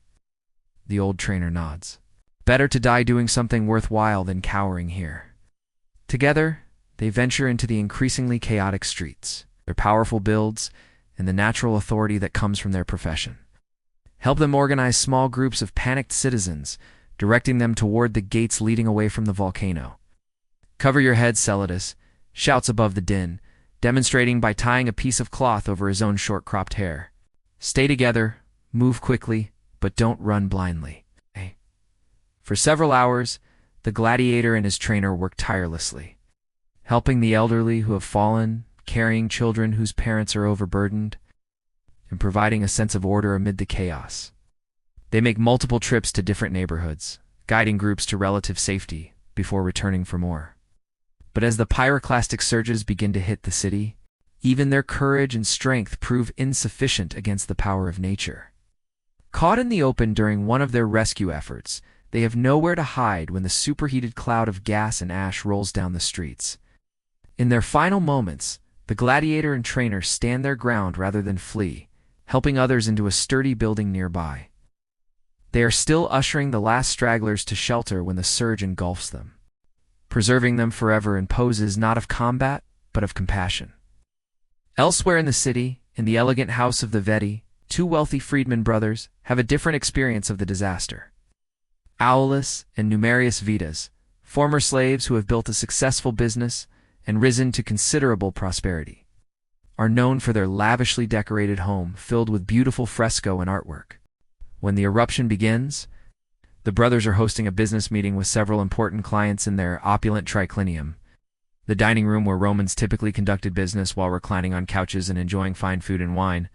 The old trainer nods. Better to die doing something worthwhile than cowering here. Together, they venture into the increasingly chaotic streets, their powerful builds, and the natural authority that comes from their profession. Help them organize small groups of panicked citizens, directing them toward the gates leading away from the volcano. "Cover your head, Celadus," shouts above the din, demonstrating by tying a piece of cloth over his own short-cropped hair. "Stay together, move quickly, but don't run blindly." For several hours, the gladiator and his trainer work tirelessly, helping the elderly who have fallen, carrying children whose parents are overburdened, and providing a sense of order amid the chaos. They make multiple trips to different neighborhoods, guiding groups to relative safety before returning for more. But as the pyroclastic surges begin to hit the city, even their courage and strength prove insufficient against the power of nature. Caught in the open during one of their rescue efforts, they have nowhere to hide when the superheated cloud of gas and ash rolls down the streets. In their final moments, the gladiator and trainer stand their ground rather than flee, helping others into a sturdy building nearby. They are still ushering the last stragglers to shelter when the surge engulfs them, preserving them forever in poses not of combat, but of compassion. Elsewhere in the city, in the elegant house of the Vedi, two wealthy freedman brothers have a different experience of the disaster. Aulus and Numerius Vidas, former slaves who have built a successful business and risen to considerable prosperity, are known for their lavishly decorated home filled with beautiful fresco and artwork. When the eruption begins, the brothers are hosting a business meeting with several important clients in their opulent triclinium, the dining room where Romans typically conducted business while reclining on couches and enjoying fine food and wine.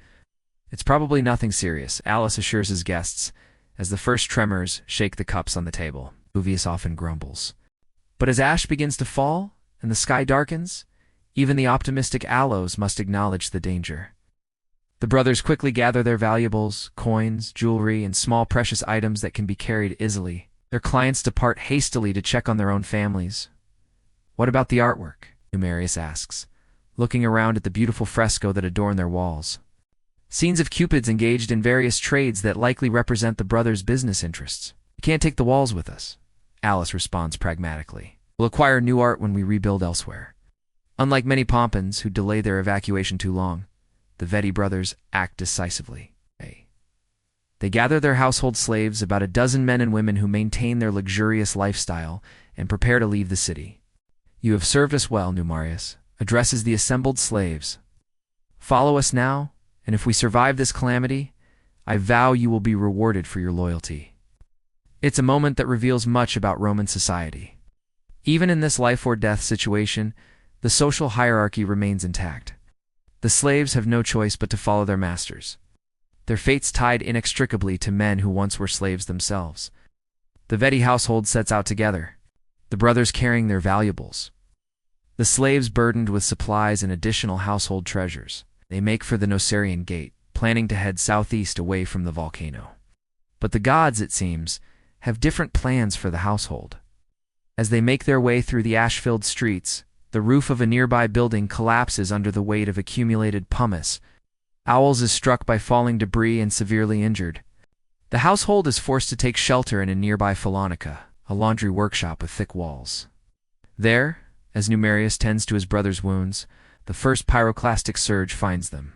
"It's probably nothing serious," Aulus assures his guests, as the first tremors shake the cups on the table. Vuvius often grumbles. But as ash begins to fall and the sky darkens, even the optimistic Aulus must acknowledge the danger. The brothers quickly gather their valuables, coins, jewelry, and small precious items that can be carried easily. Their clients depart hastily to check on their own families. "What about the artwork?" Numerius asks, looking around at the beautiful fresco that adorn their walls. "Scenes of cupids engaged in various trades that likely represent the brothers' business interests. We can't take the walls with us," Aulus responds pragmatically. "We'll acquire new art when we rebuild elsewhere." Unlike many Pompeians who delay their evacuation too long, the Vedi brothers act decisively. They gather their household slaves, about a dozen men and women who maintain their luxurious lifestyle, and prepare to leave the city. "You have served us well," Numerius addresses the assembled slaves. "Follow us now, and if we survive this calamity, I vow you will be rewarded for your loyalty." It's a moment that reveals much about Roman society. Even in this life-or-death situation, the social hierarchy remains intact. The slaves have no choice but to follow their masters, their fates tied inextricably to men who once were slaves themselves. The Vedi household sets out together, the brothers carrying their valuables, the slaves burdened with supplies and additional household treasures. They make for the Nosarian Gate, planning to head southeast away from the volcano. But the gods, it seems, have different plans for the household. As they make their way through the ash-filled streets, the roof of a nearby building collapses under the weight of accumulated pumice. Aulus is struck by falling debris and severely injured. The household is forced to take shelter in a nearby Phalonica, a laundry workshop with thick walls. There, as Numerius tends to his brother's wounds, the first pyroclastic surge finds them.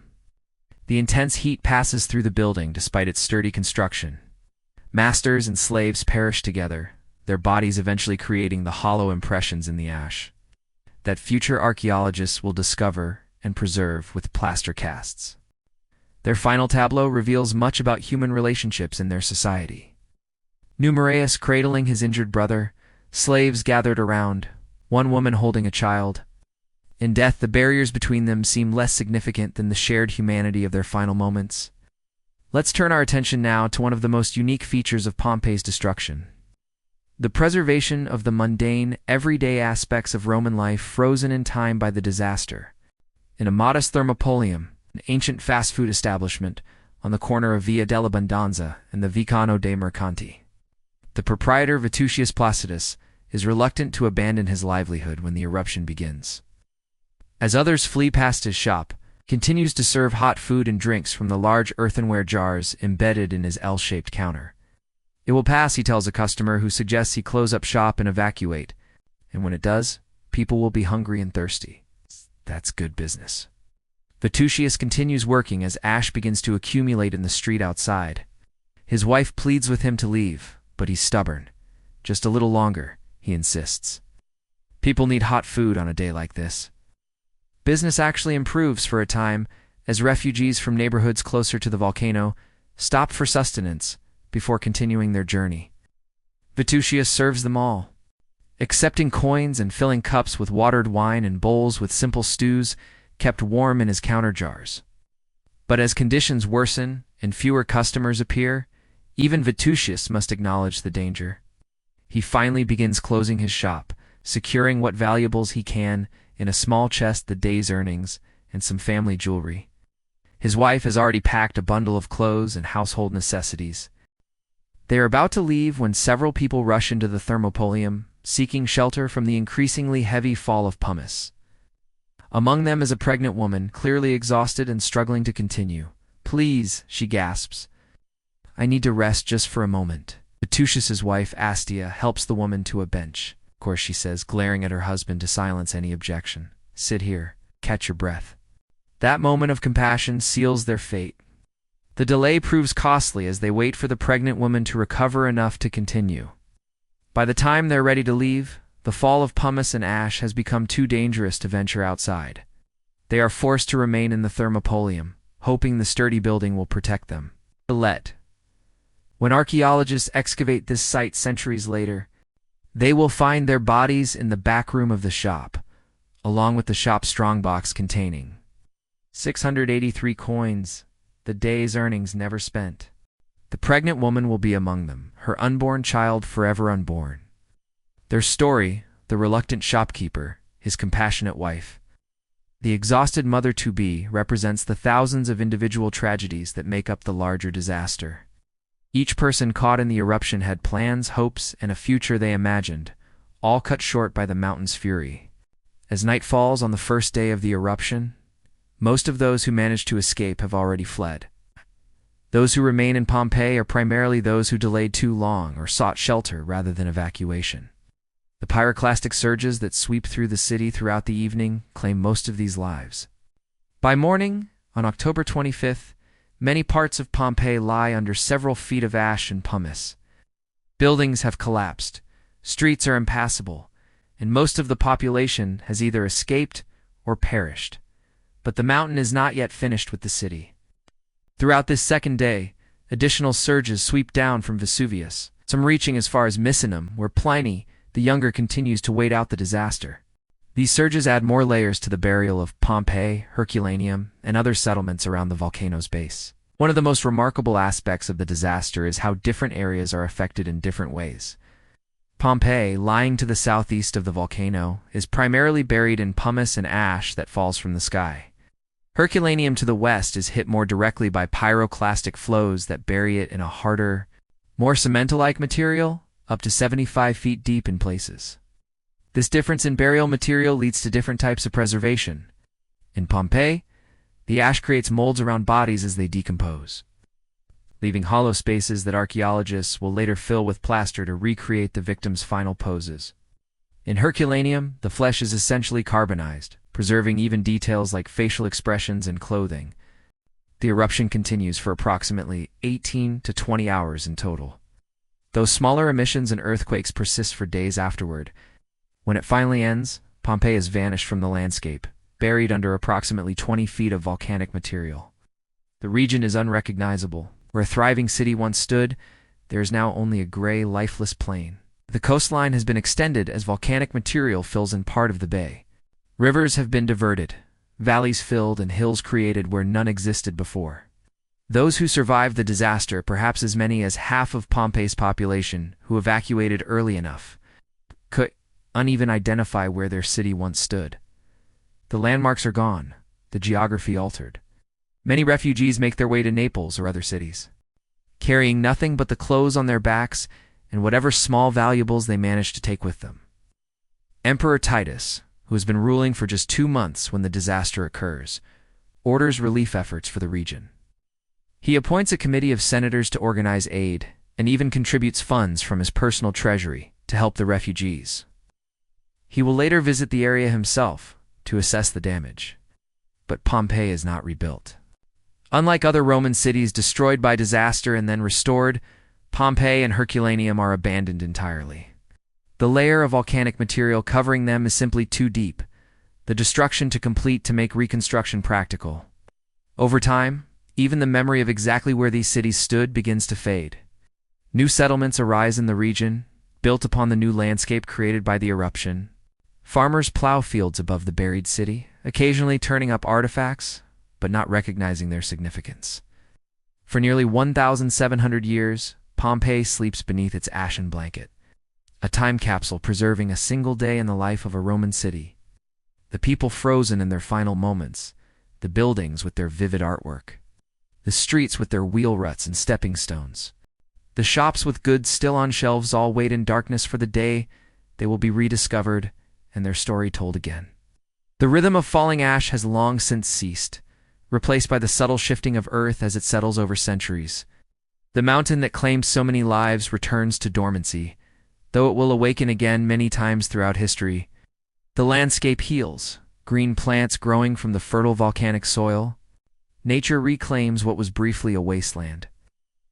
The intense heat passes through the building despite its sturdy construction. Masters and slaves perish together, their bodies eventually creating the hollow impressions in the ash that future archaeologists will discover and preserve with plaster casts. Their final tableau reveals much about human relationships in their society. Numerius cradling his injured brother, slaves gathered around, one woman holding a child. In death, the barriers between them seem less significant than the shared humanity of their final moments. Let's turn our attention now to one of the most unique features of Pompeii's destruction: the preservation of the mundane, everyday aspects of Roman life frozen in time by the disaster. In a modest thermopolium, an ancient fast food establishment on the corner of Via dell'Abbondanza and the Vicano dei Mercanti, the proprietor Vitucius Placidus is reluctant to abandon his livelihood when the eruption begins. As others flee past his shop, he continues to serve hot food and drinks from the large earthenware jars embedded in his L-shaped counter. It will pass, he tells a customer who suggests he close up shop and evacuate, and when it does, people will be hungry and thirsty. That's good business. Vitucius continues working as ash begins to accumulate in the street outside. His wife pleads with him to leave, but he's stubborn. Just a little longer, he insists. People need hot food on a day like this. Business actually improves for a time as refugees from neighborhoods closer to the volcano stop for sustenance before continuing their journey. Vitucius serves them all, accepting coins and filling cups with watered wine and bowls with simple stews kept warm in his counter jars. But as conditions worsen and fewer customers appear, even Vitucius must acknowledge the danger. He finally begins closing his shop, securing what valuables he can in a small chest, the day's earnings, and some family jewelry. His wife has already packed a bundle of clothes and household necessities. They are about to leave when several people rush into the thermopolium, seeking shelter from the increasingly heavy fall of pumice. Among them is a pregnant woman, clearly exhausted and struggling to continue. "Please," she gasps. "I need to rest just for a moment." Vitucius's wife, Astia, helps the woman to a bench. "Of course," she says, glaring at her husband to silence any objection. "Sit here. Catch your breath." That moment of compassion seals their fate. The delay proves costly as they wait for the pregnant woman to recover enough to continue. By the time they're ready to leave, the fall of pumice and ash has become too dangerous to venture outside. They are forced to remain in the thermopolium, hoping the sturdy building will protect them. When archaeologists excavate this site centuries later, they will find their bodies in the back room of the shop, along with the shop's strongbox containing 683 coins, the day's earnings never spent. The pregnant woman will be among them, her unborn child forever unborn. Their story, the reluctant shopkeeper, his compassionate wife. The exhausted mother-to-be represents the thousands of individual tragedies that make up the larger disaster. Each person caught in the eruption had plans, hopes, and a future they imagined, all cut short by the mountain's fury. As night falls on the first day of the eruption, most of those who managed to escape have already fled. Those who remain in Pompeii are primarily those who delayed too long or sought shelter rather than evacuation. The pyroclastic surges that sweep through the city throughout the evening claim most of these lives. By morning, on October 25th, many parts of Pompeii lie under several feet of ash and pumice. Buildings have collapsed, streets are impassable, and most of the population has either escaped or perished. But the mountain is not yet finished with the city. Throughout this second day, additional surges sweep down from Vesuvius, some reaching as far as Misenum, where Pliny the Younger continues to wait out the disaster. These surges add more layers to the burial of Pompeii, Herculaneum, and other settlements around the volcano's base. One of the most remarkable aspects of the disaster is how different areas are affected in different ways. Pompeii, lying to the southeast of the volcano, is primarily buried in pumice and ash that falls from the sky. Herculaneum to the west is hit more directly by pyroclastic flows that bury it in a harder, more cement-like material, up to 75 feet deep in places. This difference in burial material leads to different types of preservation. In Pompeii, the ash creates molds around bodies as they decompose, leaving hollow spaces that archaeologists will later fill with plaster to recreate the victim's final poses. In Herculaneum, the flesh is essentially carbonized, preserving even details like facial expressions and clothing. The eruption continues for approximately 18 to 20 hours in total. Though smaller emissions and earthquakes persist for days afterward, when it finally ends, Pompeii has vanished from the landscape, buried under approximately 20 feet of volcanic material. The region is unrecognizable. Where a thriving city once stood, there is now only a gray, lifeless plain. The coastline has been extended as volcanic material fills in part of the bay. Rivers have been diverted, valleys filled, and hills created where none existed before. Those who survived the disaster, perhaps as many as half of Pompeii's population who evacuated early enough, could uneven identify where their city once stood. The landmarks are gone, the geography altered. Many refugees make their way to Naples or other cities, carrying nothing but the clothes on their backs and whatever small valuables they managed to take with them. Emperor Titus, who has been ruling for just 2 months when the disaster occurs, orders relief efforts for the region. He appoints a committee of senators to organize aid and even contributes funds from his personal treasury to help the refugees. He will later visit the area himself to assess the damage. But Pompeii is not rebuilt. Unlike other Roman cities destroyed by disaster and then restored, Pompeii and Herculaneum are abandoned entirely. The layer of volcanic material covering them is simply too deep, the destruction too complete to make reconstruction practical. Over time, even the memory of exactly where these cities stood begins to fade. New settlements arise in the region, built upon the new landscape created by the eruption. Farmers plow fields above the buried city, occasionally turning up artifacts, but not recognizing their significance. For nearly 1,700 years, Pompeii sleeps beneath its ashen blanket, a time capsule preserving a single day in the life of a Roman city. The people frozen in their final moments, the buildings with their vivid artwork, the streets with their wheel ruts and stepping stones, the shops with goods still on shelves all wait in darkness for the day they will be rediscovered and their story told again. The rhythm of falling ash has long since ceased, replaced by the subtle shifting of earth as it settles over centuries. The mountain that claimed so many lives returns to dormancy, though it will awaken again many times throughout history. The landscape heals, green plants growing from the fertile volcanic soil. Nature reclaims what was briefly a wasteland.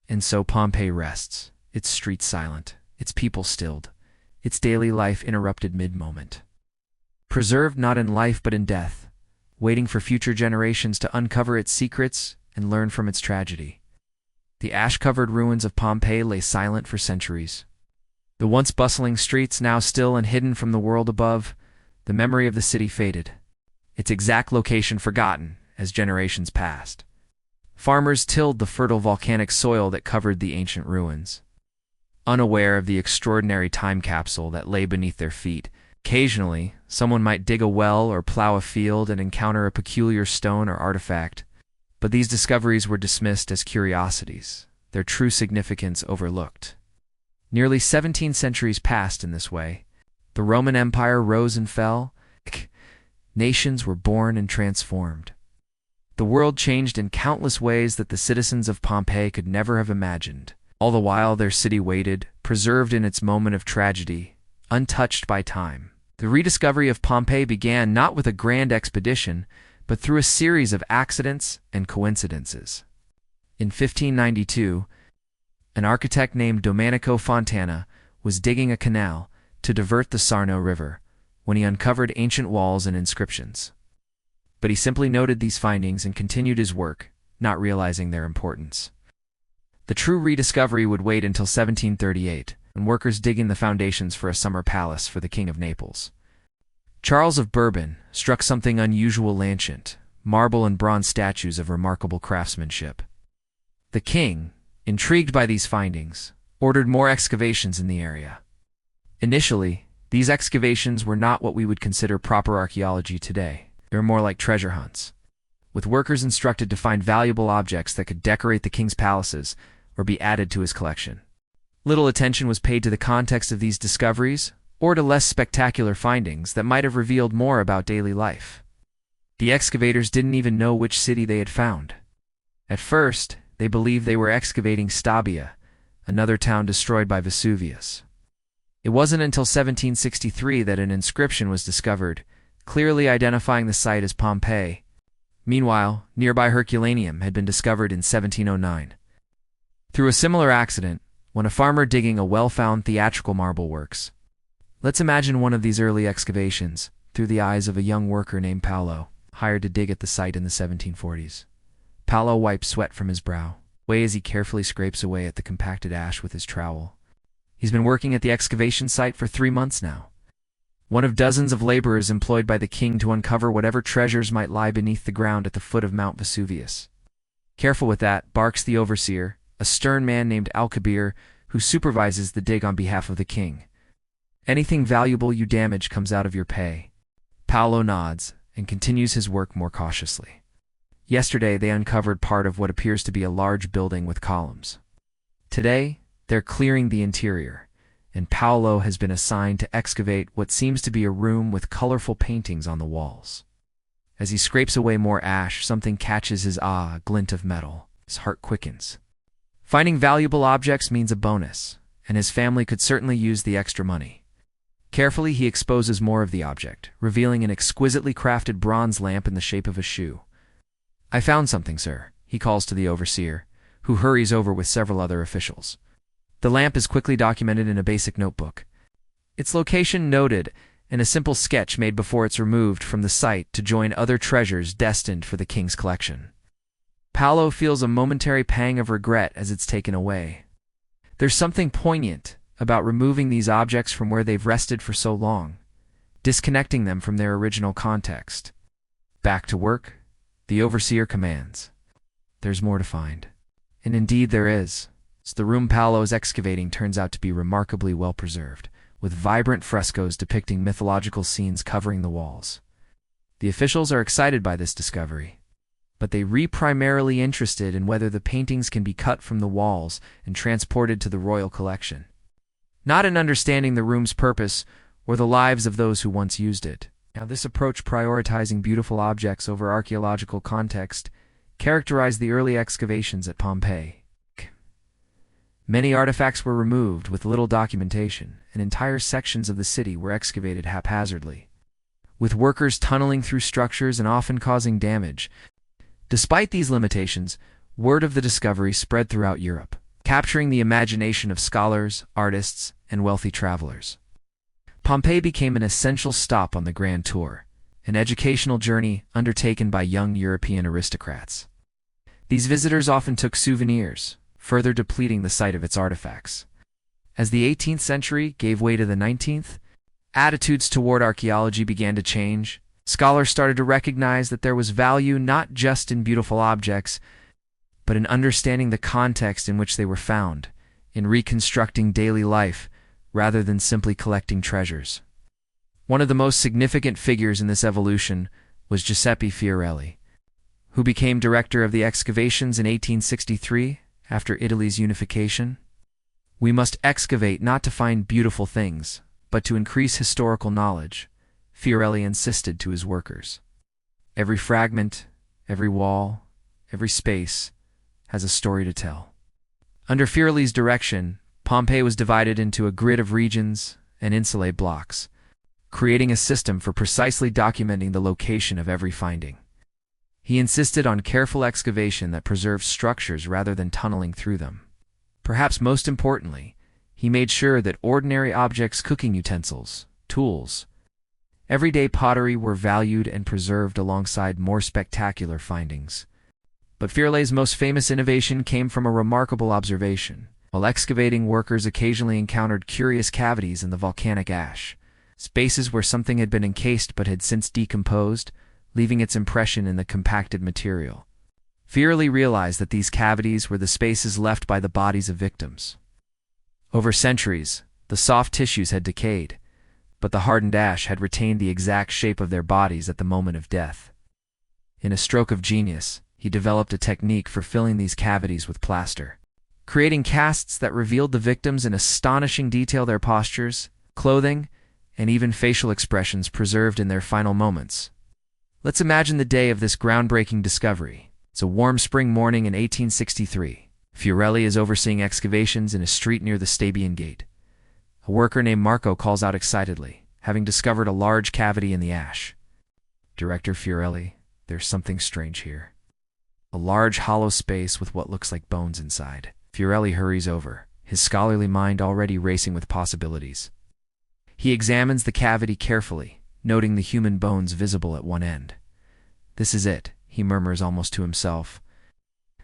And so Pompeii rests, its streets silent, its people stilled, its daily life interrupted mid-moment. Preserved not in life but in death, waiting for future generations to uncover its secrets and learn from its tragedy. The ash-covered ruins of Pompeii lay silent for centuries. The once bustling streets now still and hidden from the world above, the memory of the city faded, its exact location forgotten as generations passed. Farmers tilled the fertile volcanic soil that covered the ancient ruins, unaware of the extraordinary time capsule that lay beneath their feet. Occasionally, someone might dig a well or plow a field and encounter a peculiar stone or artifact, but these discoveries were dismissed as curiosities, their true significance overlooked. Nearly 17 centuries passed in this way. The Roman Empire rose and fell. Nations were born and transformed. The world changed in countless ways that the citizens of Pompeii could never have imagined. All the while their city waited, preserved in its moment of tragedy, untouched by time. The rediscovery of Pompeii began not with a grand expedition, but through a series of accidents and coincidences. In 1592, an architect named Domenico Fontana was digging a canal to divert the Sarno River when he uncovered ancient walls and inscriptions. But he simply noted these findings and continued his work, not realizing their importance. The true rediscovery would wait until 1738, when workers digging the foundations for a summer palace for the King of Naples. Charles of Bourbon struck something unusual ancient, marble and bronze statues of remarkable craftsmanship. The king, intrigued by these findings, ordered more excavations in the area. Initially, these excavations were not what we would consider proper archaeology today. They were more like treasure hunts, with workers instructed to find valuable objects that could decorate the king's palaces or be added to his collection. Little attention was paid to the context of these discoveries or to less spectacular findings that might have revealed more about daily life. The excavators didn't even know which city they had found. At first, they believed they were excavating Stabia, another town destroyed by Vesuvius. It wasn't until 1763 that an inscription was discovered, clearly identifying the site as Pompeii. Meanwhile, nearby Herculaneum had been discovered in 1709. Through a similar accident, when a farmer digging a well found theatrical marble works. Let's imagine one of these early excavations through the eyes of a young worker named Paolo, hired to dig at the site in the 1740s. Paolo wipes sweat from his brow, as he carefully scrapes away at the compacted ash with his trowel. He's been working at the excavation site for 3 months now, one of dozens of laborers employed by the king to uncover whatever treasures might lie beneath the ground at the foot of Mount Vesuvius. Careful with that, barks the overseer, a stern man named Alcabir, who supervises the dig on behalf of the king. Anything valuable you damage comes out of your pay. Paolo nods and continues his work more cautiously. Yesterday they uncovered part of what appears to be a large building with columns. Today, they're clearing the interior, and Paolo has been assigned to excavate what seems to be a room with colorful paintings on the walls. As he scrapes away more ash, something catches his eye, a glint of metal. His heart quickens. Finding valuable objects means a bonus, and his family could certainly use the extra money. Carefully, he exposes more of the object, revealing an exquisitely crafted bronze lamp in the shape of a shoe. "I found something, sir," he calls to the overseer, who hurries over with several other officials. The lamp is quickly documented in a basic notebook. Its location noted, and a simple sketch made before it's removed from the site to join other treasures destined for the king's collection. Paolo feels a momentary pang of regret as it's taken away. There's something poignant about removing these objects from where they've rested for so long, disconnecting them from their original context. Back to work, the overseer commands. There's more to find. And indeed there is. So the room Paolo is excavating turns out to be remarkably well preserved, with vibrant frescoes depicting mythological scenes covering the walls. The officials are excited by this discovery, but they are primarily interested in whether the paintings can be cut from the walls and transported to the royal collection, not in understanding the room's purpose or the lives of those who once used it. Now, this approach, prioritizing beautiful objects over archaeological context, characterized the early excavations at Pompeii. Many artifacts were removed with little documentation, and entire sections of the city were excavated haphazardly, with workers tunneling through structures and often causing damage. Despite these limitations, word of the discovery spread throughout Europe, capturing the imagination of scholars, artists, and wealthy travelers. Pompeii became an essential stop on the Grand Tour, an educational journey undertaken by young European aristocrats. These visitors often took souvenirs, further depleting the site of its artifacts. As the 18th century gave way to the 19th, attitudes toward archaeology began to change. Scholars started to recognize that there was value not just in beautiful objects, but in understanding the context in which they were found, in reconstructing daily life, rather than simply collecting treasures. One of the most significant figures in this evolution was Giuseppe Fiorelli, who became director of the excavations in 1863 after Italy's unification. We must excavate not to find beautiful things, but to increase historical knowledge, Fiorelli insisted to his workers. Every fragment, every wall, every space has a story to tell. Under Fiorelli's direction, Pompeii was divided into a grid of regions and insulae blocks, creating a system for precisely documenting the location of every finding. He insisted on careful excavation that preserved structures rather than tunneling through them. Perhaps most importantly, he made sure that ordinary objects, cooking utensils, tools, everyday pottery were valued and preserved alongside more spectacular findings. But Fiorelli's most famous innovation came from a remarkable observation. While excavating, workers occasionally encountered curious cavities in the volcanic ash, spaces where something had been encased but had since decomposed, leaving its impression in the compacted material. Fiorelli realized that these cavities were the spaces left by the bodies of victims. Over centuries, the soft tissues had decayed, but the hardened ash had retained the exact shape of their bodies at the moment of death. In a stroke of genius, he developed a technique for filling these cavities with plaster, creating casts that revealed the victims in astonishing detail, their postures, clothing, and even facial expressions preserved in their final moments. Let's imagine the day of this groundbreaking discovery. It's a warm spring morning in 1863. Fiorelli is overseeing excavations in a street near the Stabian Gate. A worker named Marco calls out excitedly, having discovered a large cavity in the ash. "Director Fiorelli, there's something strange here." A large hollow space with what looks like bones inside. Fiorelli hurries over, his scholarly mind already racing with possibilities. He examines the cavity carefully, noting the human bones visible at one end. "This is it," he murmurs almost to himself.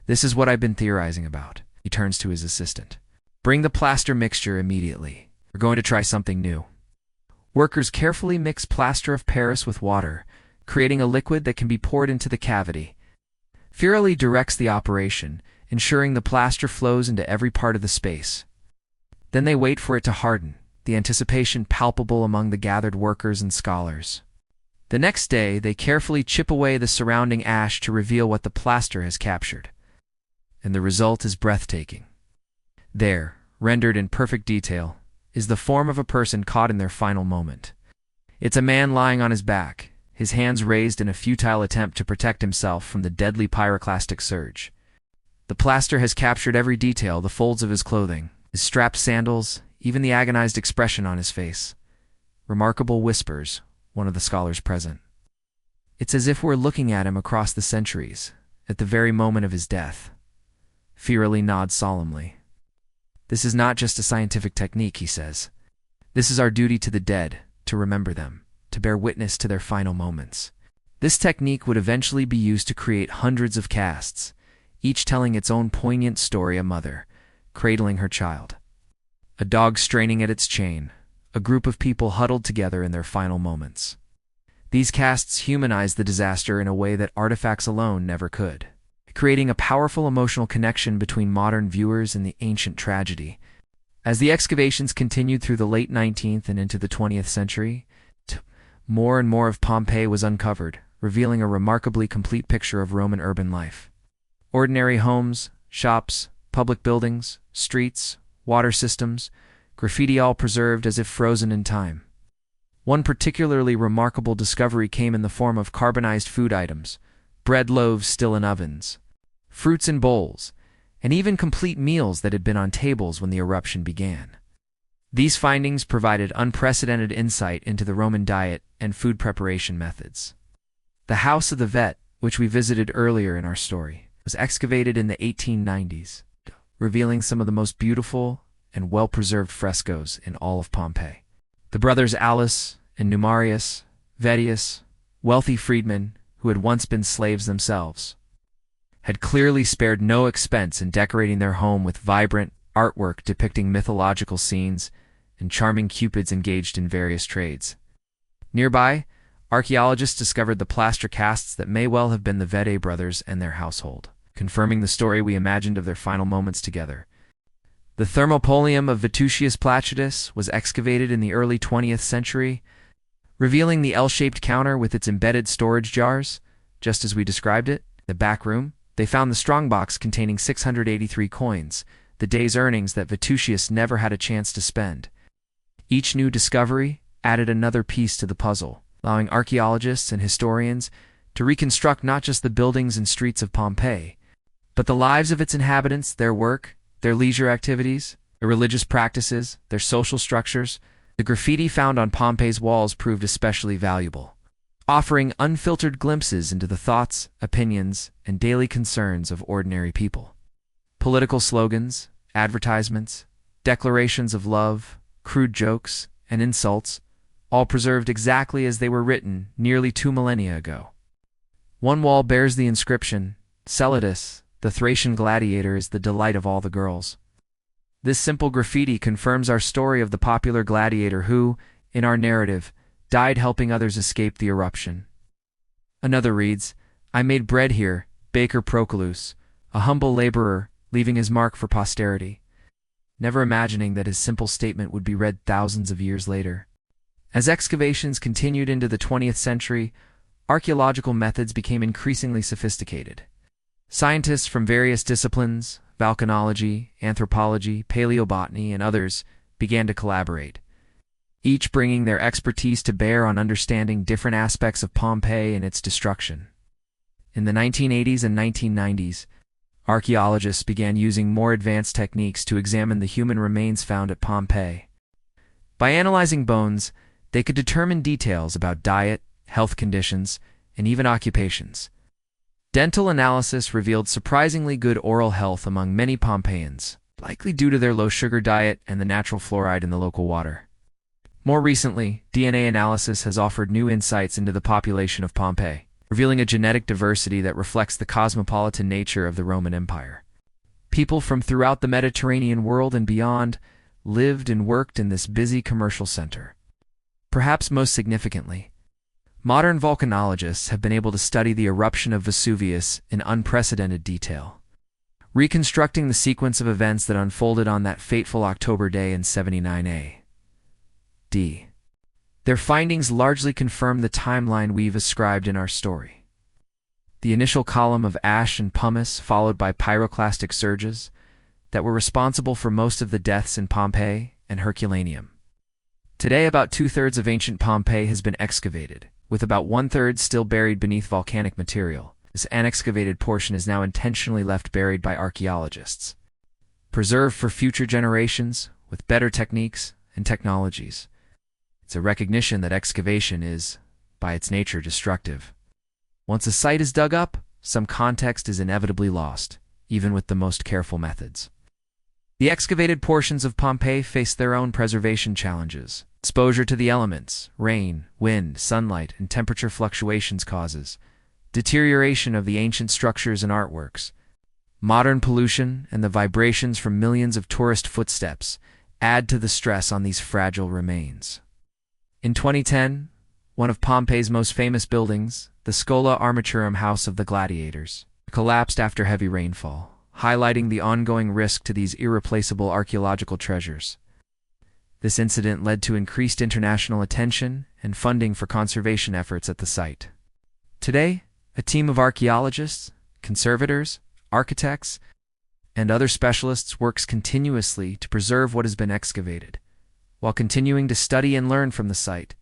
"This is what I've been theorizing about." He turns to his assistant. "Bring the plaster mixture immediately. We're going to try something new." Workers carefully mix plaster of Paris with water, creating a liquid that can be poured into the cavity. Fiorelli directs the operation, ensuring the plaster flows into every part of the space. Then they wait for it to harden, the anticipation palpable among the gathered workers and scholars. The next day, they carefully chip away the surrounding ash to reveal what the plaster has captured. And the result is breathtaking. There, rendered in perfect detail, is the form of a person caught in their final moment. It's a man lying on his back, his hands raised in a futile attempt to protect himself from the deadly pyroclastic surge. The plaster has captured every detail, the folds of his clothing, his strapped sandals, even the agonized expression on his face. "Remarkable," whispers one of the scholars present. "It's as if we're looking at him across the centuries, at the very moment of his death." Fiorelli nods solemnly. "This is not just a scientific technique," he says. This is our duty to the dead, to remember them, to bear witness to their final moments. This technique would eventually be used to create hundreds of casts, each telling its own poignant story: a mother cradling her child, a dog straining at its chain, a group of people huddled together in their final moments. These casts humanize the disaster in a way that artifacts alone never could, creating a powerful emotional connection between modern viewers and the ancient tragedy. As the excavations continued through the late 19th and into the 20th century, more and more of Pompeii was uncovered, revealing a remarkably complete picture of Roman urban life. Ordinary homes, shops, public buildings, streets, water systems, graffiti, all preserved as if frozen in time. One particularly remarkable discovery came in the form of carbonized food items, bread loaves still in ovens, fruits in bowls, and even complete meals that had been on tables when the eruption began. These findings provided unprecedented insight into the Roman diet and food preparation methods. The House of the Vet, which we visited earlier in our story, was excavated in the 1890s, revealing some of the most beautiful and well-preserved frescoes in all of Pompeii. The brothers Alice and Numarius Vettius, wealthy freedmen who had once been slaves themselves, had clearly spared no expense in decorating their home with vibrant artwork depicting mythological scenes and charming cupids engaged in various trades. Nearby, archaeologists discovered the plaster casts that may well have been the Vette brothers and their household, confirming the story we imagined of their final moments together. The Thermopolium of Vetutius Placidus was excavated in the early 20th century, revealing the L-shaped counter with its embedded storage jars, just as we described it. In the back room, they found the strongbox containing 683 coins, the day's earnings that Vetutius never had a chance to spend. Each new discovery added another piece to the puzzle, allowing archaeologists and historians to reconstruct not just the buildings and streets of Pompeii, but the lives of its inhabitants, their work, their leisure activities, their religious practices, their social structures. The graffiti found on Pompeii's walls proved especially valuable, offering unfiltered glimpses into the thoughts, opinions, and daily concerns of ordinary people. Political slogans, advertisements, declarations of love, crude jokes, and insults, all preserved exactly as they were written nearly 2 millennia ago. One wall bears the inscription, "Celadus, the Thracian gladiator, is the delight of all the girls." This simple graffiti confirms our story of the popular gladiator who, in our narrative, died helping others escape the eruption. Another reads, "I made bread here, baker Proculus, a humble laborer, leaving his mark for posterity," never imagining that his simple statement would be read thousands of years later. As excavations continued into the 20th century, archaeological methods became increasingly sophisticated. Scientists from various disciplines, volcanology, anthropology, paleobotany, and others, began to collaborate, each bringing their expertise to bear on understanding different aspects of Pompeii and its destruction. In the 1980s and 1990s, archaeologists began using more advanced techniques to examine the human remains found at Pompeii. By analyzing bones, they could determine details about diet, health conditions, and even occupations. Dental analysis revealed surprisingly good oral health among many Pompeians, likely due to their low-sugar diet and the natural fluoride in the local water. More recently, DNA analysis has offered new insights into the population of Pompeii, revealing a genetic diversity that reflects the cosmopolitan nature of the Roman Empire. People from throughout the Mediterranean world and beyond lived and worked in this busy commercial center. Perhaps most significantly, modern volcanologists have been able to study the eruption of Vesuvius in unprecedented detail, reconstructing the sequence of events that unfolded on that fateful October day in 79 A.D. Their findings largely confirm the timeline we've ascribed in our story. The initial column of ash and pumice followed by pyroclastic surges that were responsible for most of the deaths in Pompeii and Herculaneum. Today, about 2/3 of ancient Pompeii has been excavated, with about 1/3 still buried beneath volcanic material. This unexcavated portion is now intentionally left buried by archaeologists, preserved for future generations with better techniques and technologies. It's a recognition that excavation is, by its nature, destructive. Once a site is dug up, some context is inevitably lost, even with the most careful methods. The excavated portions of Pompeii face their own preservation challenges. Exposure to the elements, rain, wind, sunlight, and temperature fluctuations causes deterioration of the ancient structures and artworks. Modern pollution and the vibrations from millions of tourist footsteps add to the stress on these fragile remains. In 2010, one of Pompeii's most famous buildings, the Scola Armaturum House of the Gladiators, collapsed after heavy rainfall, highlighting the ongoing risk to these irreplaceable archaeological treasures. This incident led to increased international attention and funding for conservation efforts at the site. Today, a team of archaeologists, conservators, architects, and other specialists works continuously to preserve what has been excavated, while continuing to study and learn from the site.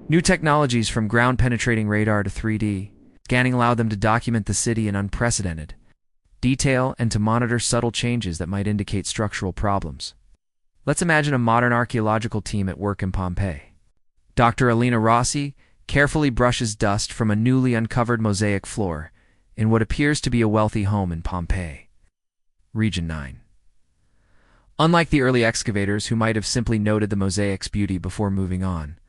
New technologies from ground-penetrating radar to 3D scanning allow them to document the city in unprecedented detail and to monitor subtle changes that might indicate structural problems. Let's imagine a modern archaeological team at work in Pompeii. Dr. Alina Rossi carefully brushes dust from a newly uncovered mosaic floor in what appears to be a wealthy home in Pompeii. Region 9. Unlike the early excavators who might have simply noted the mosaic's beauty before moving on,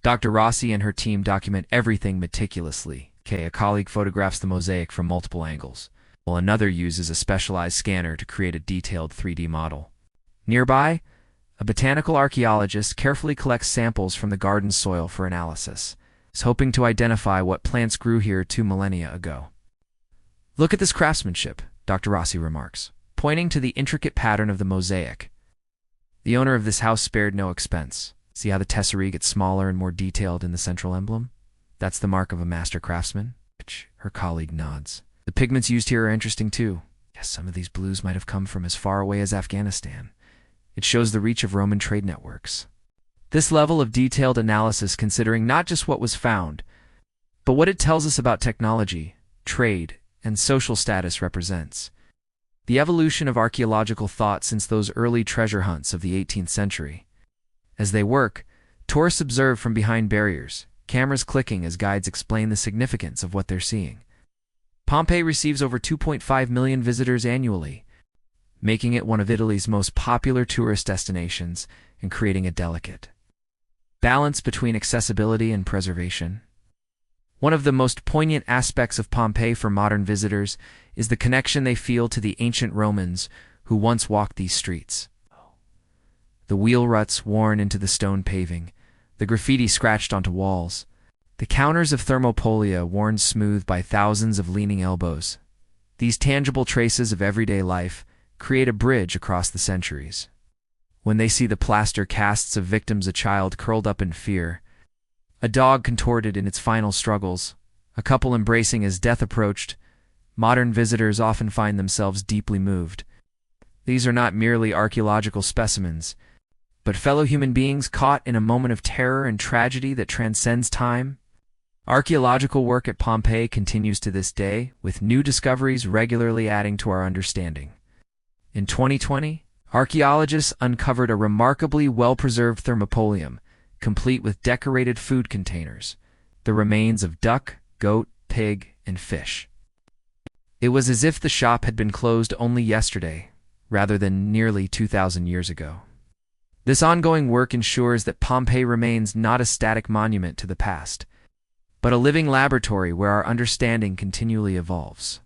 Dr. Rossi and her team document everything meticulously. A colleague photographs the mosaic from multiple angles, while another uses a specialized scanner to create a detailed 3D model. Nearby, a botanical archaeologist carefully collects samples from the garden's soil for analysis, hoping to identify what plants grew here 2 millennia ago. "Look at this craftsmanship," Dr. Rossi remarks, pointing to the intricate pattern of the mosaic. The owner of this house spared no expense. See how the tesserae gets smaller and more detailed in the central emblem? That's the mark of a master craftsman. Her colleague nods. The pigments used here are interesting too. Yes, some of these blues might have come from as far away as Afghanistan. It shows the reach of Roman trade networks. This level of detailed analysis considering not just what was found, but what it tells us about technology, trade, and social status represents the evolution of archaeological thought since those early treasure hunts of the 18th century. As they work, tourists observe from behind barriers, cameras clicking as guides explain the significance of what they're seeing. Pompeii receives over 2.5 million visitors annually, making it one of Italy's most popular tourist destinations and creating a delicate balance between accessibility and preservation. One of the most poignant aspects of Pompeii for modern visitors is the connection they feel to the ancient Romans who once walked these streets. The wheel ruts worn into the stone paving, the graffiti scratched onto walls, the counters of thermopolia worn smooth by thousands of leaning elbows. These tangible traces of everyday life create a bridge across the centuries. When they see the plaster casts of victims, a child curled up in fear, a dog contorted in its final struggles, a couple embracing as death approached, modern visitors often find themselves deeply moved. These are not merely archaeological specimens, but fellow human beings caught in a moment of terror and tragedy that transcends time. Archaeological work at Pompeii continues to this day, with new discoveries regularly adding to our understanding. In 2020, archaeologists uncovered a remarkably well-preserved thermopolium, complete with decorated food containers, the remains of duck, goat, pig, and fish. It was as if the shop had been closed only yesterday, rather than nearly 2,000 years ago. This ongoing work ensures that Pompeii remains not a static monument to the past, but a living laboratory where our understanding continually evolves.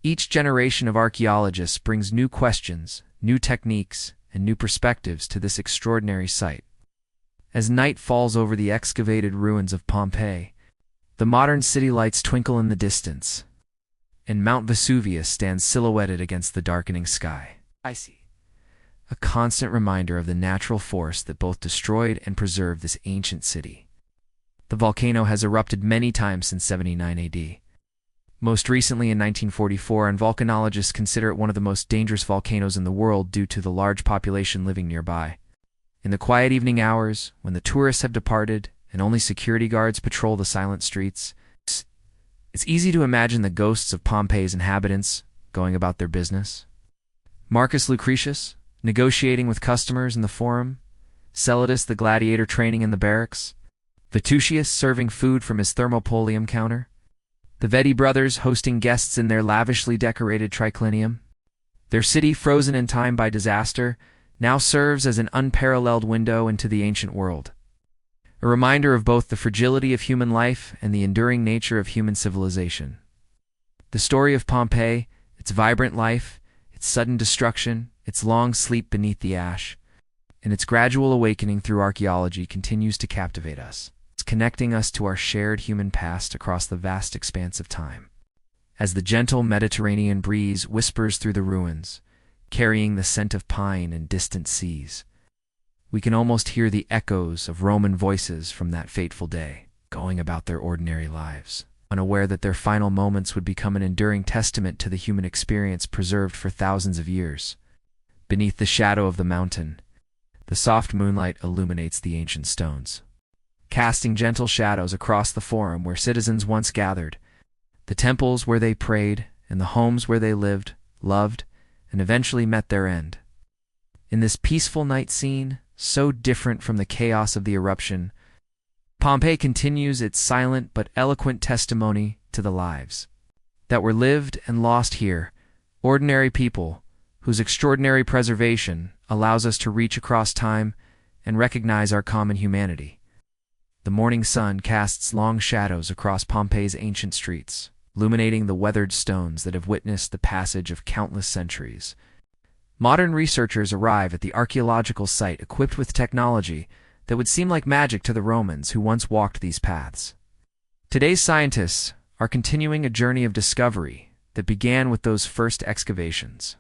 Each generation of archaeologists brings new questions, new techniques, and new perspectives to this extraordinary site. As night falls over the excavated ruins of Pompeii, the modern city lights twinkle in the distance, and Mount Vesuvius stands silhouetted against the darkening sky. I see. A constant reminder of the natural force that both destroyed and preserved this ancient city. The volcano has erupted many times since 79 AD. Most recently in 1944, and volcanologists consider it one of the most dangerous volcanoes in the world due to the large population living nearby. In the quiet evening hours, when the tourists have departed and only security guards patrol the silent streets, it's easy to imagine the ghosts of Pompeii's inhabitants going about their business. Marcus Lucretius, negotiating with customers in the forum, Celadus the gladiator training in the barracks, Vitucius serving food from his thermopolium counter. The Vedi brothers hosting guests in their lavishly decorated triclinium. Their city, frozen in time by disaster, now serves as an unparalleled window into the ancient world. A reminder of both the fragility of human life and the enduring nature of human civilization. The story of Pompeii, its vibrant life, its sudden destruction, its long sleep beneath the ash, and its gradual awakening through archaeology continues to captivate us. It's connecting us to our shared human past across the vast expanse of time. As the gentle Mediterranean breeze whispers through the ruins, carrying the scent of pine and distant seas, we can almost hear the echoes of Roman voices from that fateful day, going about their ordinary lives, unaware that their final moments would become an enduring testament to the human experience preserved for thousands of years. Beneath the shadow of the mountain, the soft moonlight illuminates the ancient stones, casting gentle shadows across the forum where citizens once gathered, the temples where they prayed, and the homes where they lived, loved, and eventually met their end. In this peaceful night scene, so different from the chaos of the eruption, Pompeii continues its silent but eloquent testimony to the lives that were lived and lost here, ordinary people whose extraordinary preservation allows us to reach across time and recognize our common humanity. The morning sun casts long shadows across Pompeii's ancient streets, illuminating the weathered stones that have witnessed the passage of countless centuries. Modern researchers arrive at the archaeological site equipped with technology that would seem like magic to the Romans who once walked these paths. Today's scientists are continuing a journey of discovery that began with those first excavations,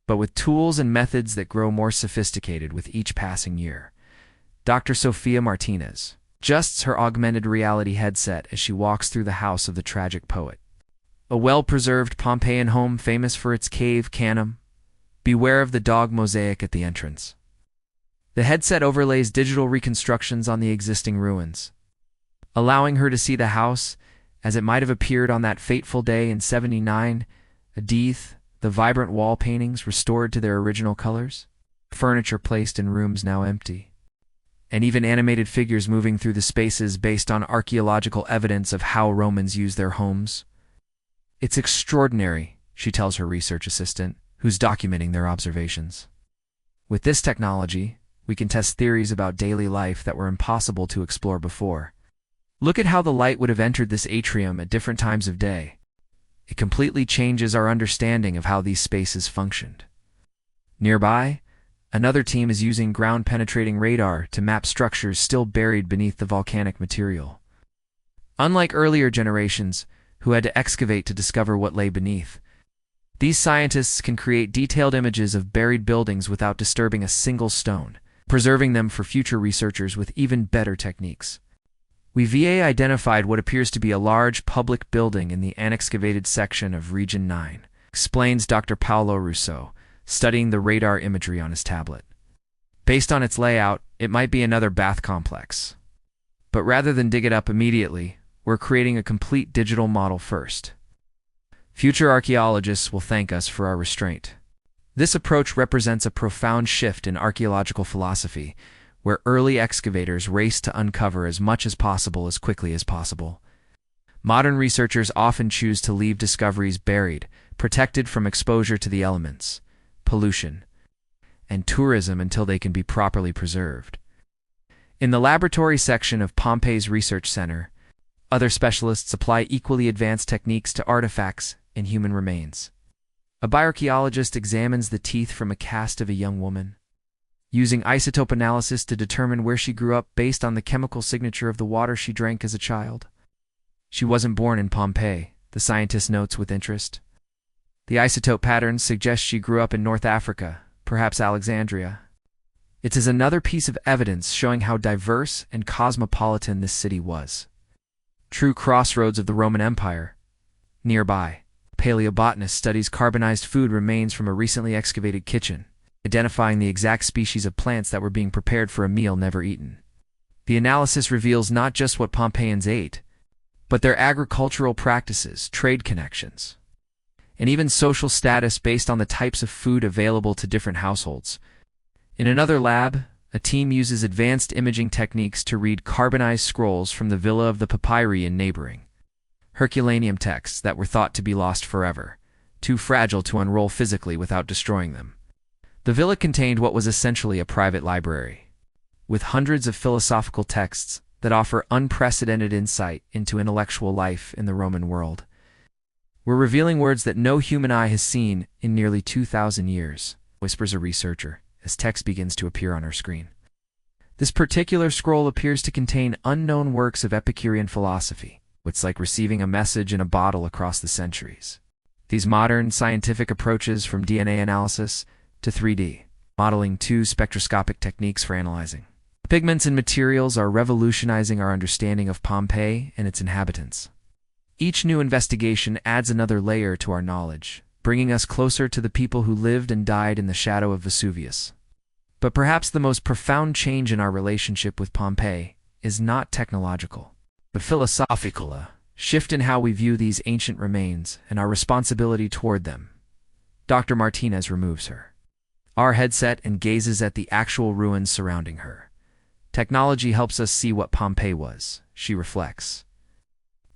but with tools and methods that grow more sophisticated with each passing year. Dr. Sofia Martinez adjusts her augmented reality headset as she walks through the house of the tragic poet, a well-preserved Pompeian home famous for its cave canum. Beware of the dog mosaic at the entrance. The headset overlays digital reconstructions on the existing ruins, allowing her to see the house as it might have appeared on that fateful day in 79 AD, the vibrant wall paintings restored to their original colors, furniture placed in rooms now empty, and even animated figures moving through the spaces based on archaeological evidence of how Romans used their homes. It's extraordinary, she tells her research assistant, who's documenting their observations. With this technology, we can test theories about daily life that were impossible to explore before. Look at how the light would have entered this atrium at different times of day. It completely changes our understanding of how these spaces functioned. Nearby, another team is using ground-penetrating radar to map structures still buried beneath the volcanic material. Unlike earlier generations, who had to excavate to discover what lay beneath, these scientists can create detailed images of buried buildings without disturbing a single stone, preserving them for future researchers with even better techniques. We've identified what appears to be a large public building in the unexcavated section of Region 9, explains Dr. Paolo Russo, studying the radar imagery on his tablet. Based on its layout, it might be another bath complex. But rather than dig it up immediately, we're creating a complete digital model first. Future archaeologists will thank us for our restraint. This approach represents a profound shift in archaeological philosophy, where early excavators raced to uncover as much as possible as quickly as possible. Modern researchers often choose to leave discoveries buried, protected from exposure to the elements, pollution, and tourism until they can be properly preserved. In the laboratory section of Pompeii's Research Center, other specialists apply equally advanced techniques to artifacts and human remains. A bioarchaeologist examines the teeth from a cast of a young woman, using isotope analysis to determine where she grew up based on the chemical signature of the water she drank as a child. She wasn't born in Pompeii, the scientist notes with interest. The isotope patterns suggest she grew up in North Africa, perhaps Alexandria. It is another piece of evidence showing how diverse and cosmopolitan this city was. True crossroads of the Roman Empire. Nearby, a paleobotanist studies carbonized food remains from a recently excavated kitchen, identifying the exact species of plants that were being prepared for a meal never eaten. The analysis reveals not just what Pompeians ate, but their agricultural practices, trade connections, and even social status based on the types of food available to different households. In another lab, a team uses advanced imaging techniques to read carbonized scrolls from the Villa of the Papyri in neighboring Herculaneum texts that were thought to be lost forever, too fragile to unroll physically without destroying them. The villa contained what was essentially a private library, with hundreds of philosophical texts that offer unprecedented insight into intellectual life in the Roman world. We're revealing words that no human eye has seen in nearly 2,000 years, whispers a researcher as text begins to appear on her screen. This particular scroll appears to contain unknown works of Epicurean philosophy. It's like receiving a message in a bottle across the centuries. These modern scientific approaches, from DNA analysis to 3D modeling to spectroscopic techniques for analyzing pigments and materials, are revolutionizing our understanding of Pompeii and its inhabitants. Each new investigation adds another layer to our knowledge, bringing us closer to the people who lived and died in the shadow of Vesuvius. But perhaps the most profound change in our relationship with Pompeii is not technological, but philosophical, a shift in how we view these ancient remains and our responsibility toward them. Dr. Martinez removes our headset and gazes at the actual ruins surrounding her. Technology helps us see what Pompeii was, she reflects.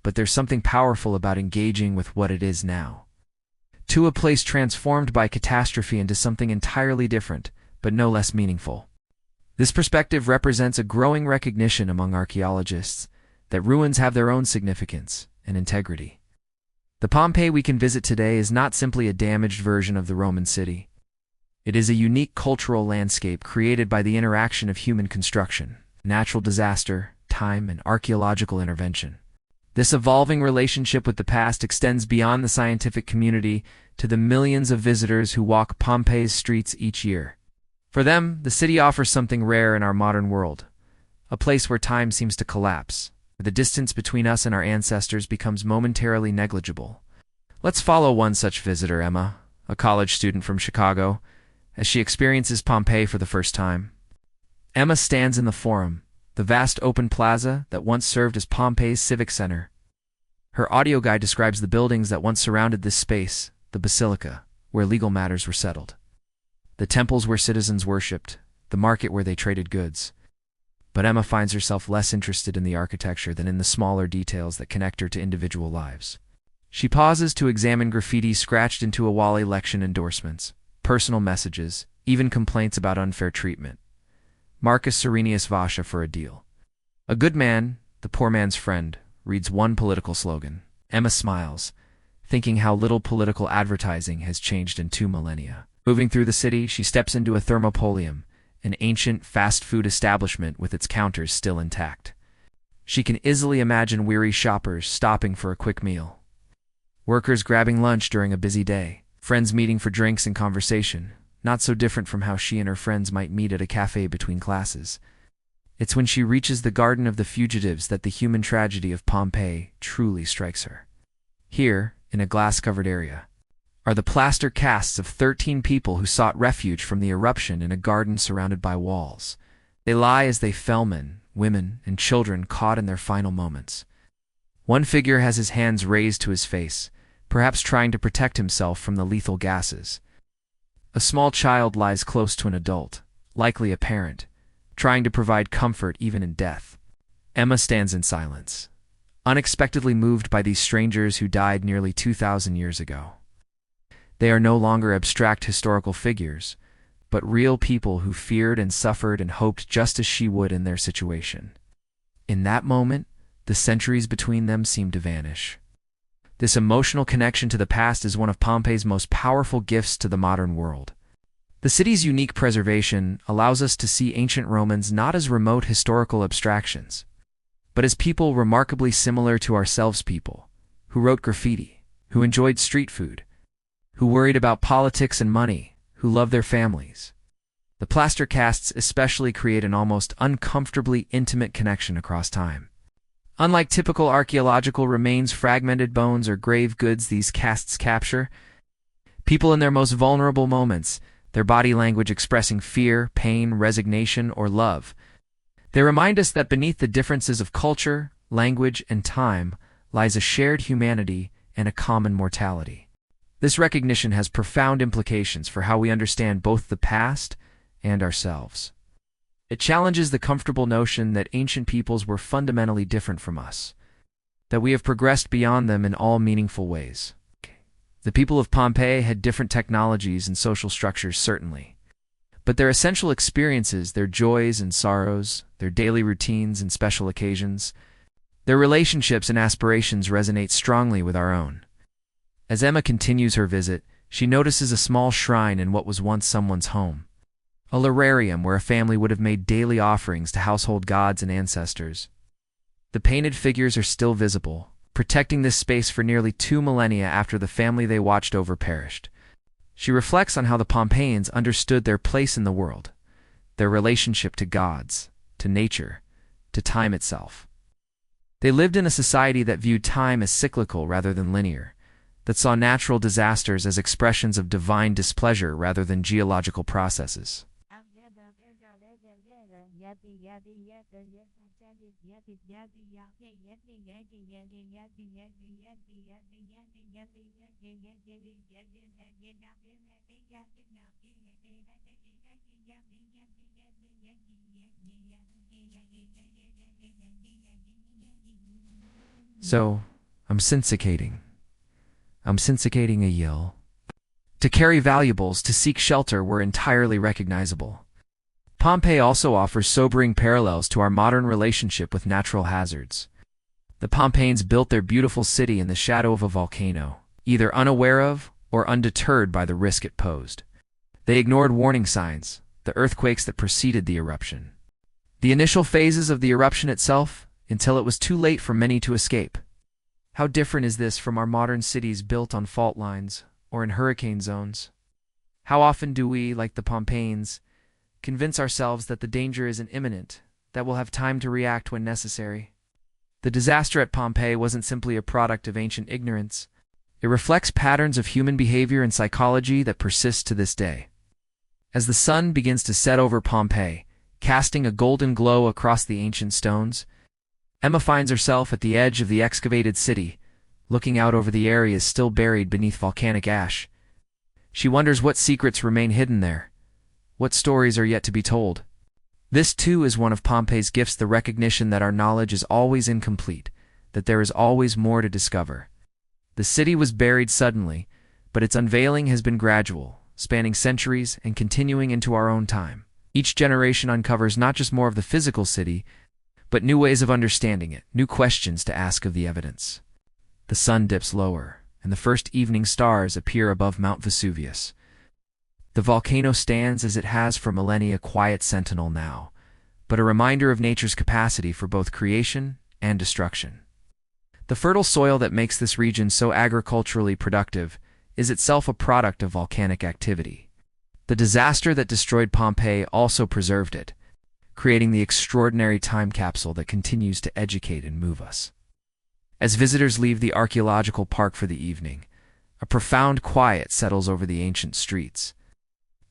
But there's something powerful about engaging with what it is now. To a place transformed by catastrophe into something entirely different, but no less meaningful. This perspective represents a growing recognition among archaeologists that ruins have their own significance and integrity. The Pompeii we can visit today is not simply a damaged version of the Roman city. It is a unique cultural landscape created by the interaction of human construction, natural disaster, time, and archaeological intervention. This evolving relationship with the past extends beyond the scientific community to the millions of visitors who walk Pompeii's streets each year. For them, the city offers something rare in our modern world, a place where time seems to collapse, where the distance between us and our ancestors becomes momentarily negligible. Let's follow one such visitor, Emma, a college student from Chicago, as she experiences Pompeii for the first time. Emma stands in the Forum, the vast open plaza that once served as Pompeii's civic center. Her audio guide describes the buildings that once surrounded this space: the basilica, where legal matters were settled; the temples where citizens worshipped; the market where they traded goods. But Emma finds herself less interested in the architecture than in the smaller details that connect her to individual lives. She pauses to examine graffiti scratched into a wall, election endorsements, personal messages, even complaints about unfair treatment. Marcus Serenius Vasha for a deal. A good man, the poor man's friend, reads one political slogan. Emma smiles, thinking how little political advertising has changed in 2 millennia. Moving through the city, she steps into a thermopolium, an ancient fast food establishment with its counters still intact. She can easily imagine weary shoppers stopping for a quick meal, workers grabbing lunch during a busy day, friends meeting for drinks and conversation, not so different from how she and her friends might meet at a cafe between classes. It's when she reaches the Garden of the Fugitives that the human tragedy of Pompeii truly strikes her. Here, in a glass-covered area, are the plaster casts of 13 people who sought refuge from the eruption in a garden surrounded by walls. They lie as they fell, men, women, and children caught in their final moments. One figure has his hands raised to his face, perhaps trying to protect himself from the lethal gases. A small child lies close to an adult, likely a parent, trying to provide comfort even in death. Emma stands in silence, unexpectedly moved by these strangers who died nearly 2,000 years ago. They are no longer abstract historical figures, but real people who feared and suffered and hoped just as she would in their situation. In that moment, the centuries between them seem to vanish. This emotional connection to the past is one of Pompeii's most powerful gifts to the modern world. The city's unique preservation allows us to see ancient Romans not as remote historical abstractions, but as people remarkably similar to ourselves, people who wrote graffiti, who enjoyed street food, who worried about politics and money, who loved their families. The plaster casts especially create an almost uncomfortably intimate connection across time. Unlike typical archaeological remains, fragmented bones, or grave goods, these casts capture people in their most vulnerable moments, their body language expressing fear, pain, resignation, or love. They remind us that beneath the differences of culture, language, and time lies a shared humanity and a common mortality. This recognition has profound implications for how we understand both the past and ourselves. It challenges the comfortable notion that ancient peoples were fundamentally different from us. that we have progressed beyond them in all meaningful ways. The people of Pompeii had different technologies and social structures, certainly. But their essential experiences, their joys and sorrows, their daily routines and special occasions, their relationships and aspirations resonate strongly with our own. As Emma continues her visit, she notices a small shrine in what was once someone's home. A lararium where a family would have made daily offerings to household gods and ancestors. The painted figures are still visible, protecting this space for nearly 2 millennia after the family they watched over perished. She reflects on how the Pompeians understood their place in the world, their relationship to gods, to nature, to time itself. They lived in a society that viewed time as cyclical rather than linear, that saw natural disasters as expressions of divine displeasure rather than geological processes. So, I'm syndicating a yell. To carry valuables, to seek shelter were entirely recognizable. Pompeii also offers sobering parallels to our modern relationship with natural hazards. The Pompeians built their beautiful city in the shadow of a volcano, either unaware of or undeterred by the risk it posed. They ignored warning signs, the earthquakes that preceded the eruption. The initial phases of the eruption itself, until it was too late for many to escape. How different is this from our modern cities built on fault lines or in hurricane zones? How often do we, like the Pompeians, convince ourselves that the danger isn't imminent, that we'll have time to react when necessary? The disaster at Pompeii wasn't simply a product of ancient ignorance. It reflects patterns of human behavior and psychology that persist to this day. As the sun begins to set over Pompeii, casting a golden glow across the ancient stones, Emma finds herself at the edge of the excavated city, looking out over the areas still buried beneath volcanic ash. She wonders what secrets remain hidden there, what stories are yet to be told. This, too, is one of Pompeii's gifts, the recognition that our knowledge is always incomplete, that there is always more to discover. The city was buried suddenly, but its unveiling has been gradual, spanning centuries and continuing into our own time. Each generation uncovers not just more of the physical city, but new ways of understanding it, new questions to ask of the evidence. The sun dips lower, and the first evening stars appear above Mount Vesuvius. The volcano stands as it has for millennia, quiet sentinel now, but a reminder of nature's capacity for both creation and destruction. The fertile soil that makes this region so agriculturally productive is itself a product of volcanic activity. The disaster that destroyed Pompeii also preserved it, creating the extraordinary time capsule that continues to educate and move us. As visitors leave the archaeological park for the evening, a profound quiet settles over the ancient streets.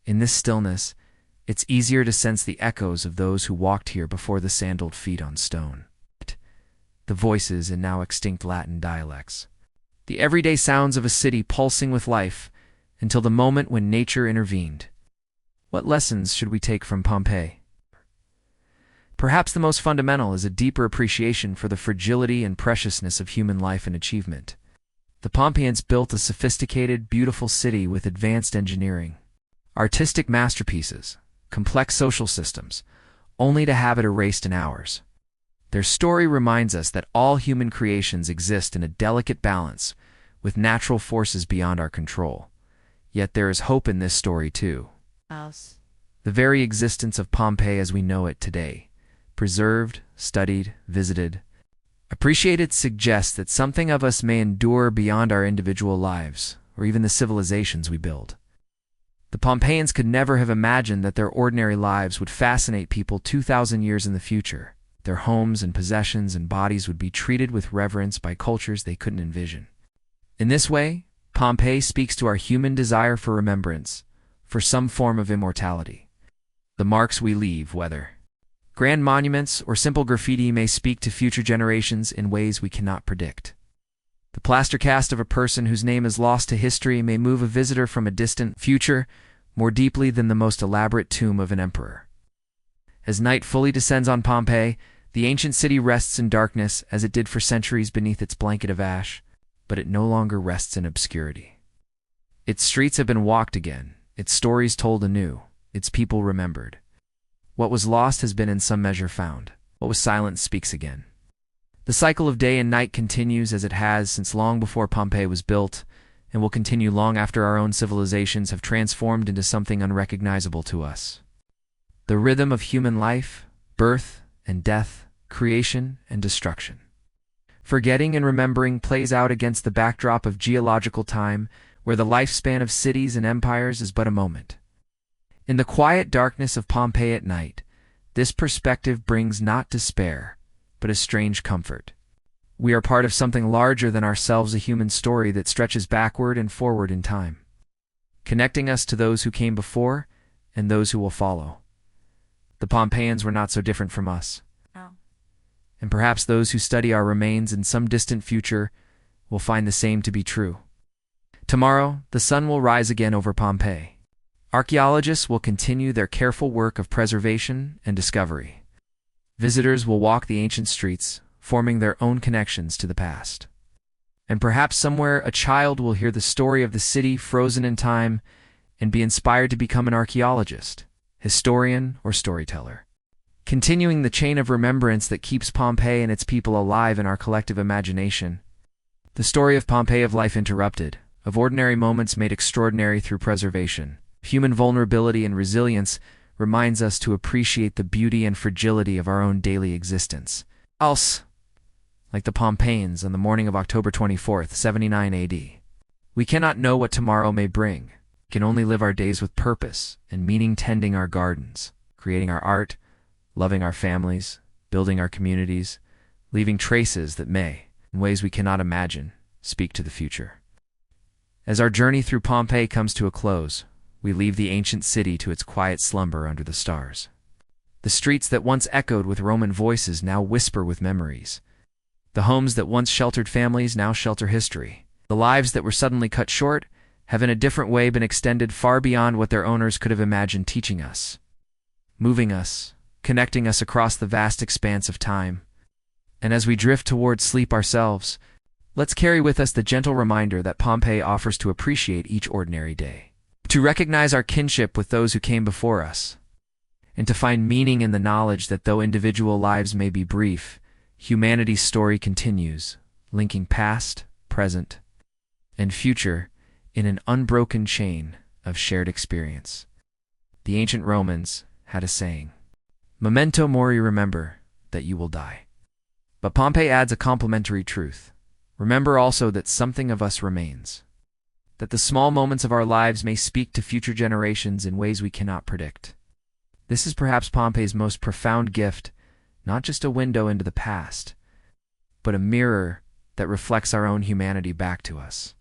In this stillness, it's easier to sense the echoes of those who walked here before the sandaled feet on stone. The voices in now extinct Latin dialects. The everyday sounds of a city pulsing with life until the moment when nature intervened. What lessons should we take from Pompeii? Perhaps the most fundamental is a deeper appreciation for the fragility and preciousness of human life and achievement. The Pompeians built a sophisticated, beautiful city with advanced engineering, artistic masterpieces, complex social systems, only to have it erased in hours. Their story reminds us that all human creations exist in a delicate balance with natural forces beyond our control. Yet there is hope in this story too. The very existence of Pompeii as we know it today, preserved, studied, visited, appreciated, suggests that something of us may endure beyond our individual lives, or even the civilizations we build. The Pompeians could never have imagined that their ordinary lives would fascinate people 2,000 years in the future. Their homes and possessions and bodies would be treated with reverence by cultures they couldn't envision. In this way, Pompeii speaks to our human desire for remembrance, for some form of immortality. The marks we leave, whether grand monuments or simple graffiti, may speak to future generations in ways we cannot predict. The plaster cast of a person whose name is lost to history may move a visitor from a distant future more deeply than the most elaborate tomb of an emperor. As night fully descends on Pompeii, The ancient city rests in darkness as it did for centuries beneath its blanket of ash, but it no longer rests in obscurity. Its streets have been walked again, its stories told anew, its people remembered. What was lost has been in some measure found. What was silent speaks again. The cycle of day and night continues as it has since long before Pompeii was built, and will continue long after our own civilizations have transformed into something unrecognizable to us. The rhythm of human life, birth and death, creation and destruction. Forgetting and remembering plays out against the backdrop of geological time, where the lifespan of cities and empires is but a moment. In the quiet darkness of Pompeii at night, this perspective brings not despair, but a strange comfort. We are part of something larger than ourselves, a human story that stretches backward and forward in time, connecting us to those who came before and those who will follow. The Pompeians were not so different from us. Oh. And perhaps those who study our remains in some distant future will find the same to be true. Tomorrow, the sun will rise again over Pompeii. Archaeologists will continue their careful work of preservation and discovery. Visitors will walk the ancient streets, forming their own connections to the past. And perhaps somewhere a child will hear the story of the city frozen in time and be inspired to become an archaeologist, historian, or storyteller, continuing the chain of remembrance that keeps Pompeii and its people alive in our collective imagination. The story of Pompeii, of life interrupted, of ordinary moments made extraordinary through preservation, human vulnerability and resilience, reminds us to appreciate the beauty and fragility of our own daily existence. Else, like the Pompeians on the morning of October 24th, 79 AD, we cannot know what tomorrow may bring. We can only live our days with purpose and meaning, tending our gardens, creating our art, loving our families, building our communities, leaving traces that may, in ways we cannot imagine, speak to the future. As our journey through Pompeii comes to a close, we leave the ancient city to its quiet slumber under the stars. The streets that once echoed with Roman voices now whisper with memories. The homes that once sheltered families now shelter history. The lives that were suddenly cut short have in a different way been extended far beyond what their owners could have imagined, teaching us, moving us, connecting us across the vast expanse of time. And as we drift towards sleep ourselves, let's carry with us the gentle reminder that Pompeii offers to appreciate each ordinary day, to recognize our kinship with those who came before us, and to find meaning in the knowledge that though individual lives may be brief, humanity's story continues, linking past, present, and future in an unbroken chain of shared experience. The ancient Romans had a saying, "Memento mori," remember that you will die. But Pompeii adds a complementary truth. Remember also that something of us remains, that the small moments of our lives may speak to future generations in ways we cannot predict. This is perhaps Pompeii's most profound gift, not just a window into the past, but a mirror that reflects our own humanity back to us,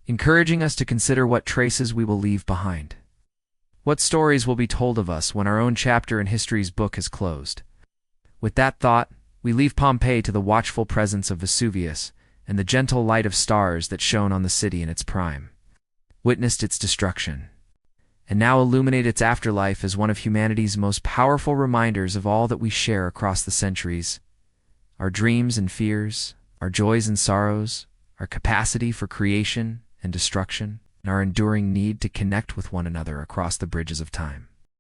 encouraging us to consider what traces we will leave behind. What stories will be told of us when our own chapter in history's book has closed? With that thought, we leave Pompeii to the watchful presence of Vesuvius and the gentle light of stars that shone on the city in its prime, witnessed its destruction, and now illuminate its afterlife as one of humanity's most powerful reminders of all that we share across the centuries: our dreams and fears, our joys and sorrows, our capacity for creation and destruction, and our enduring need to connect with one another across the bridges of time.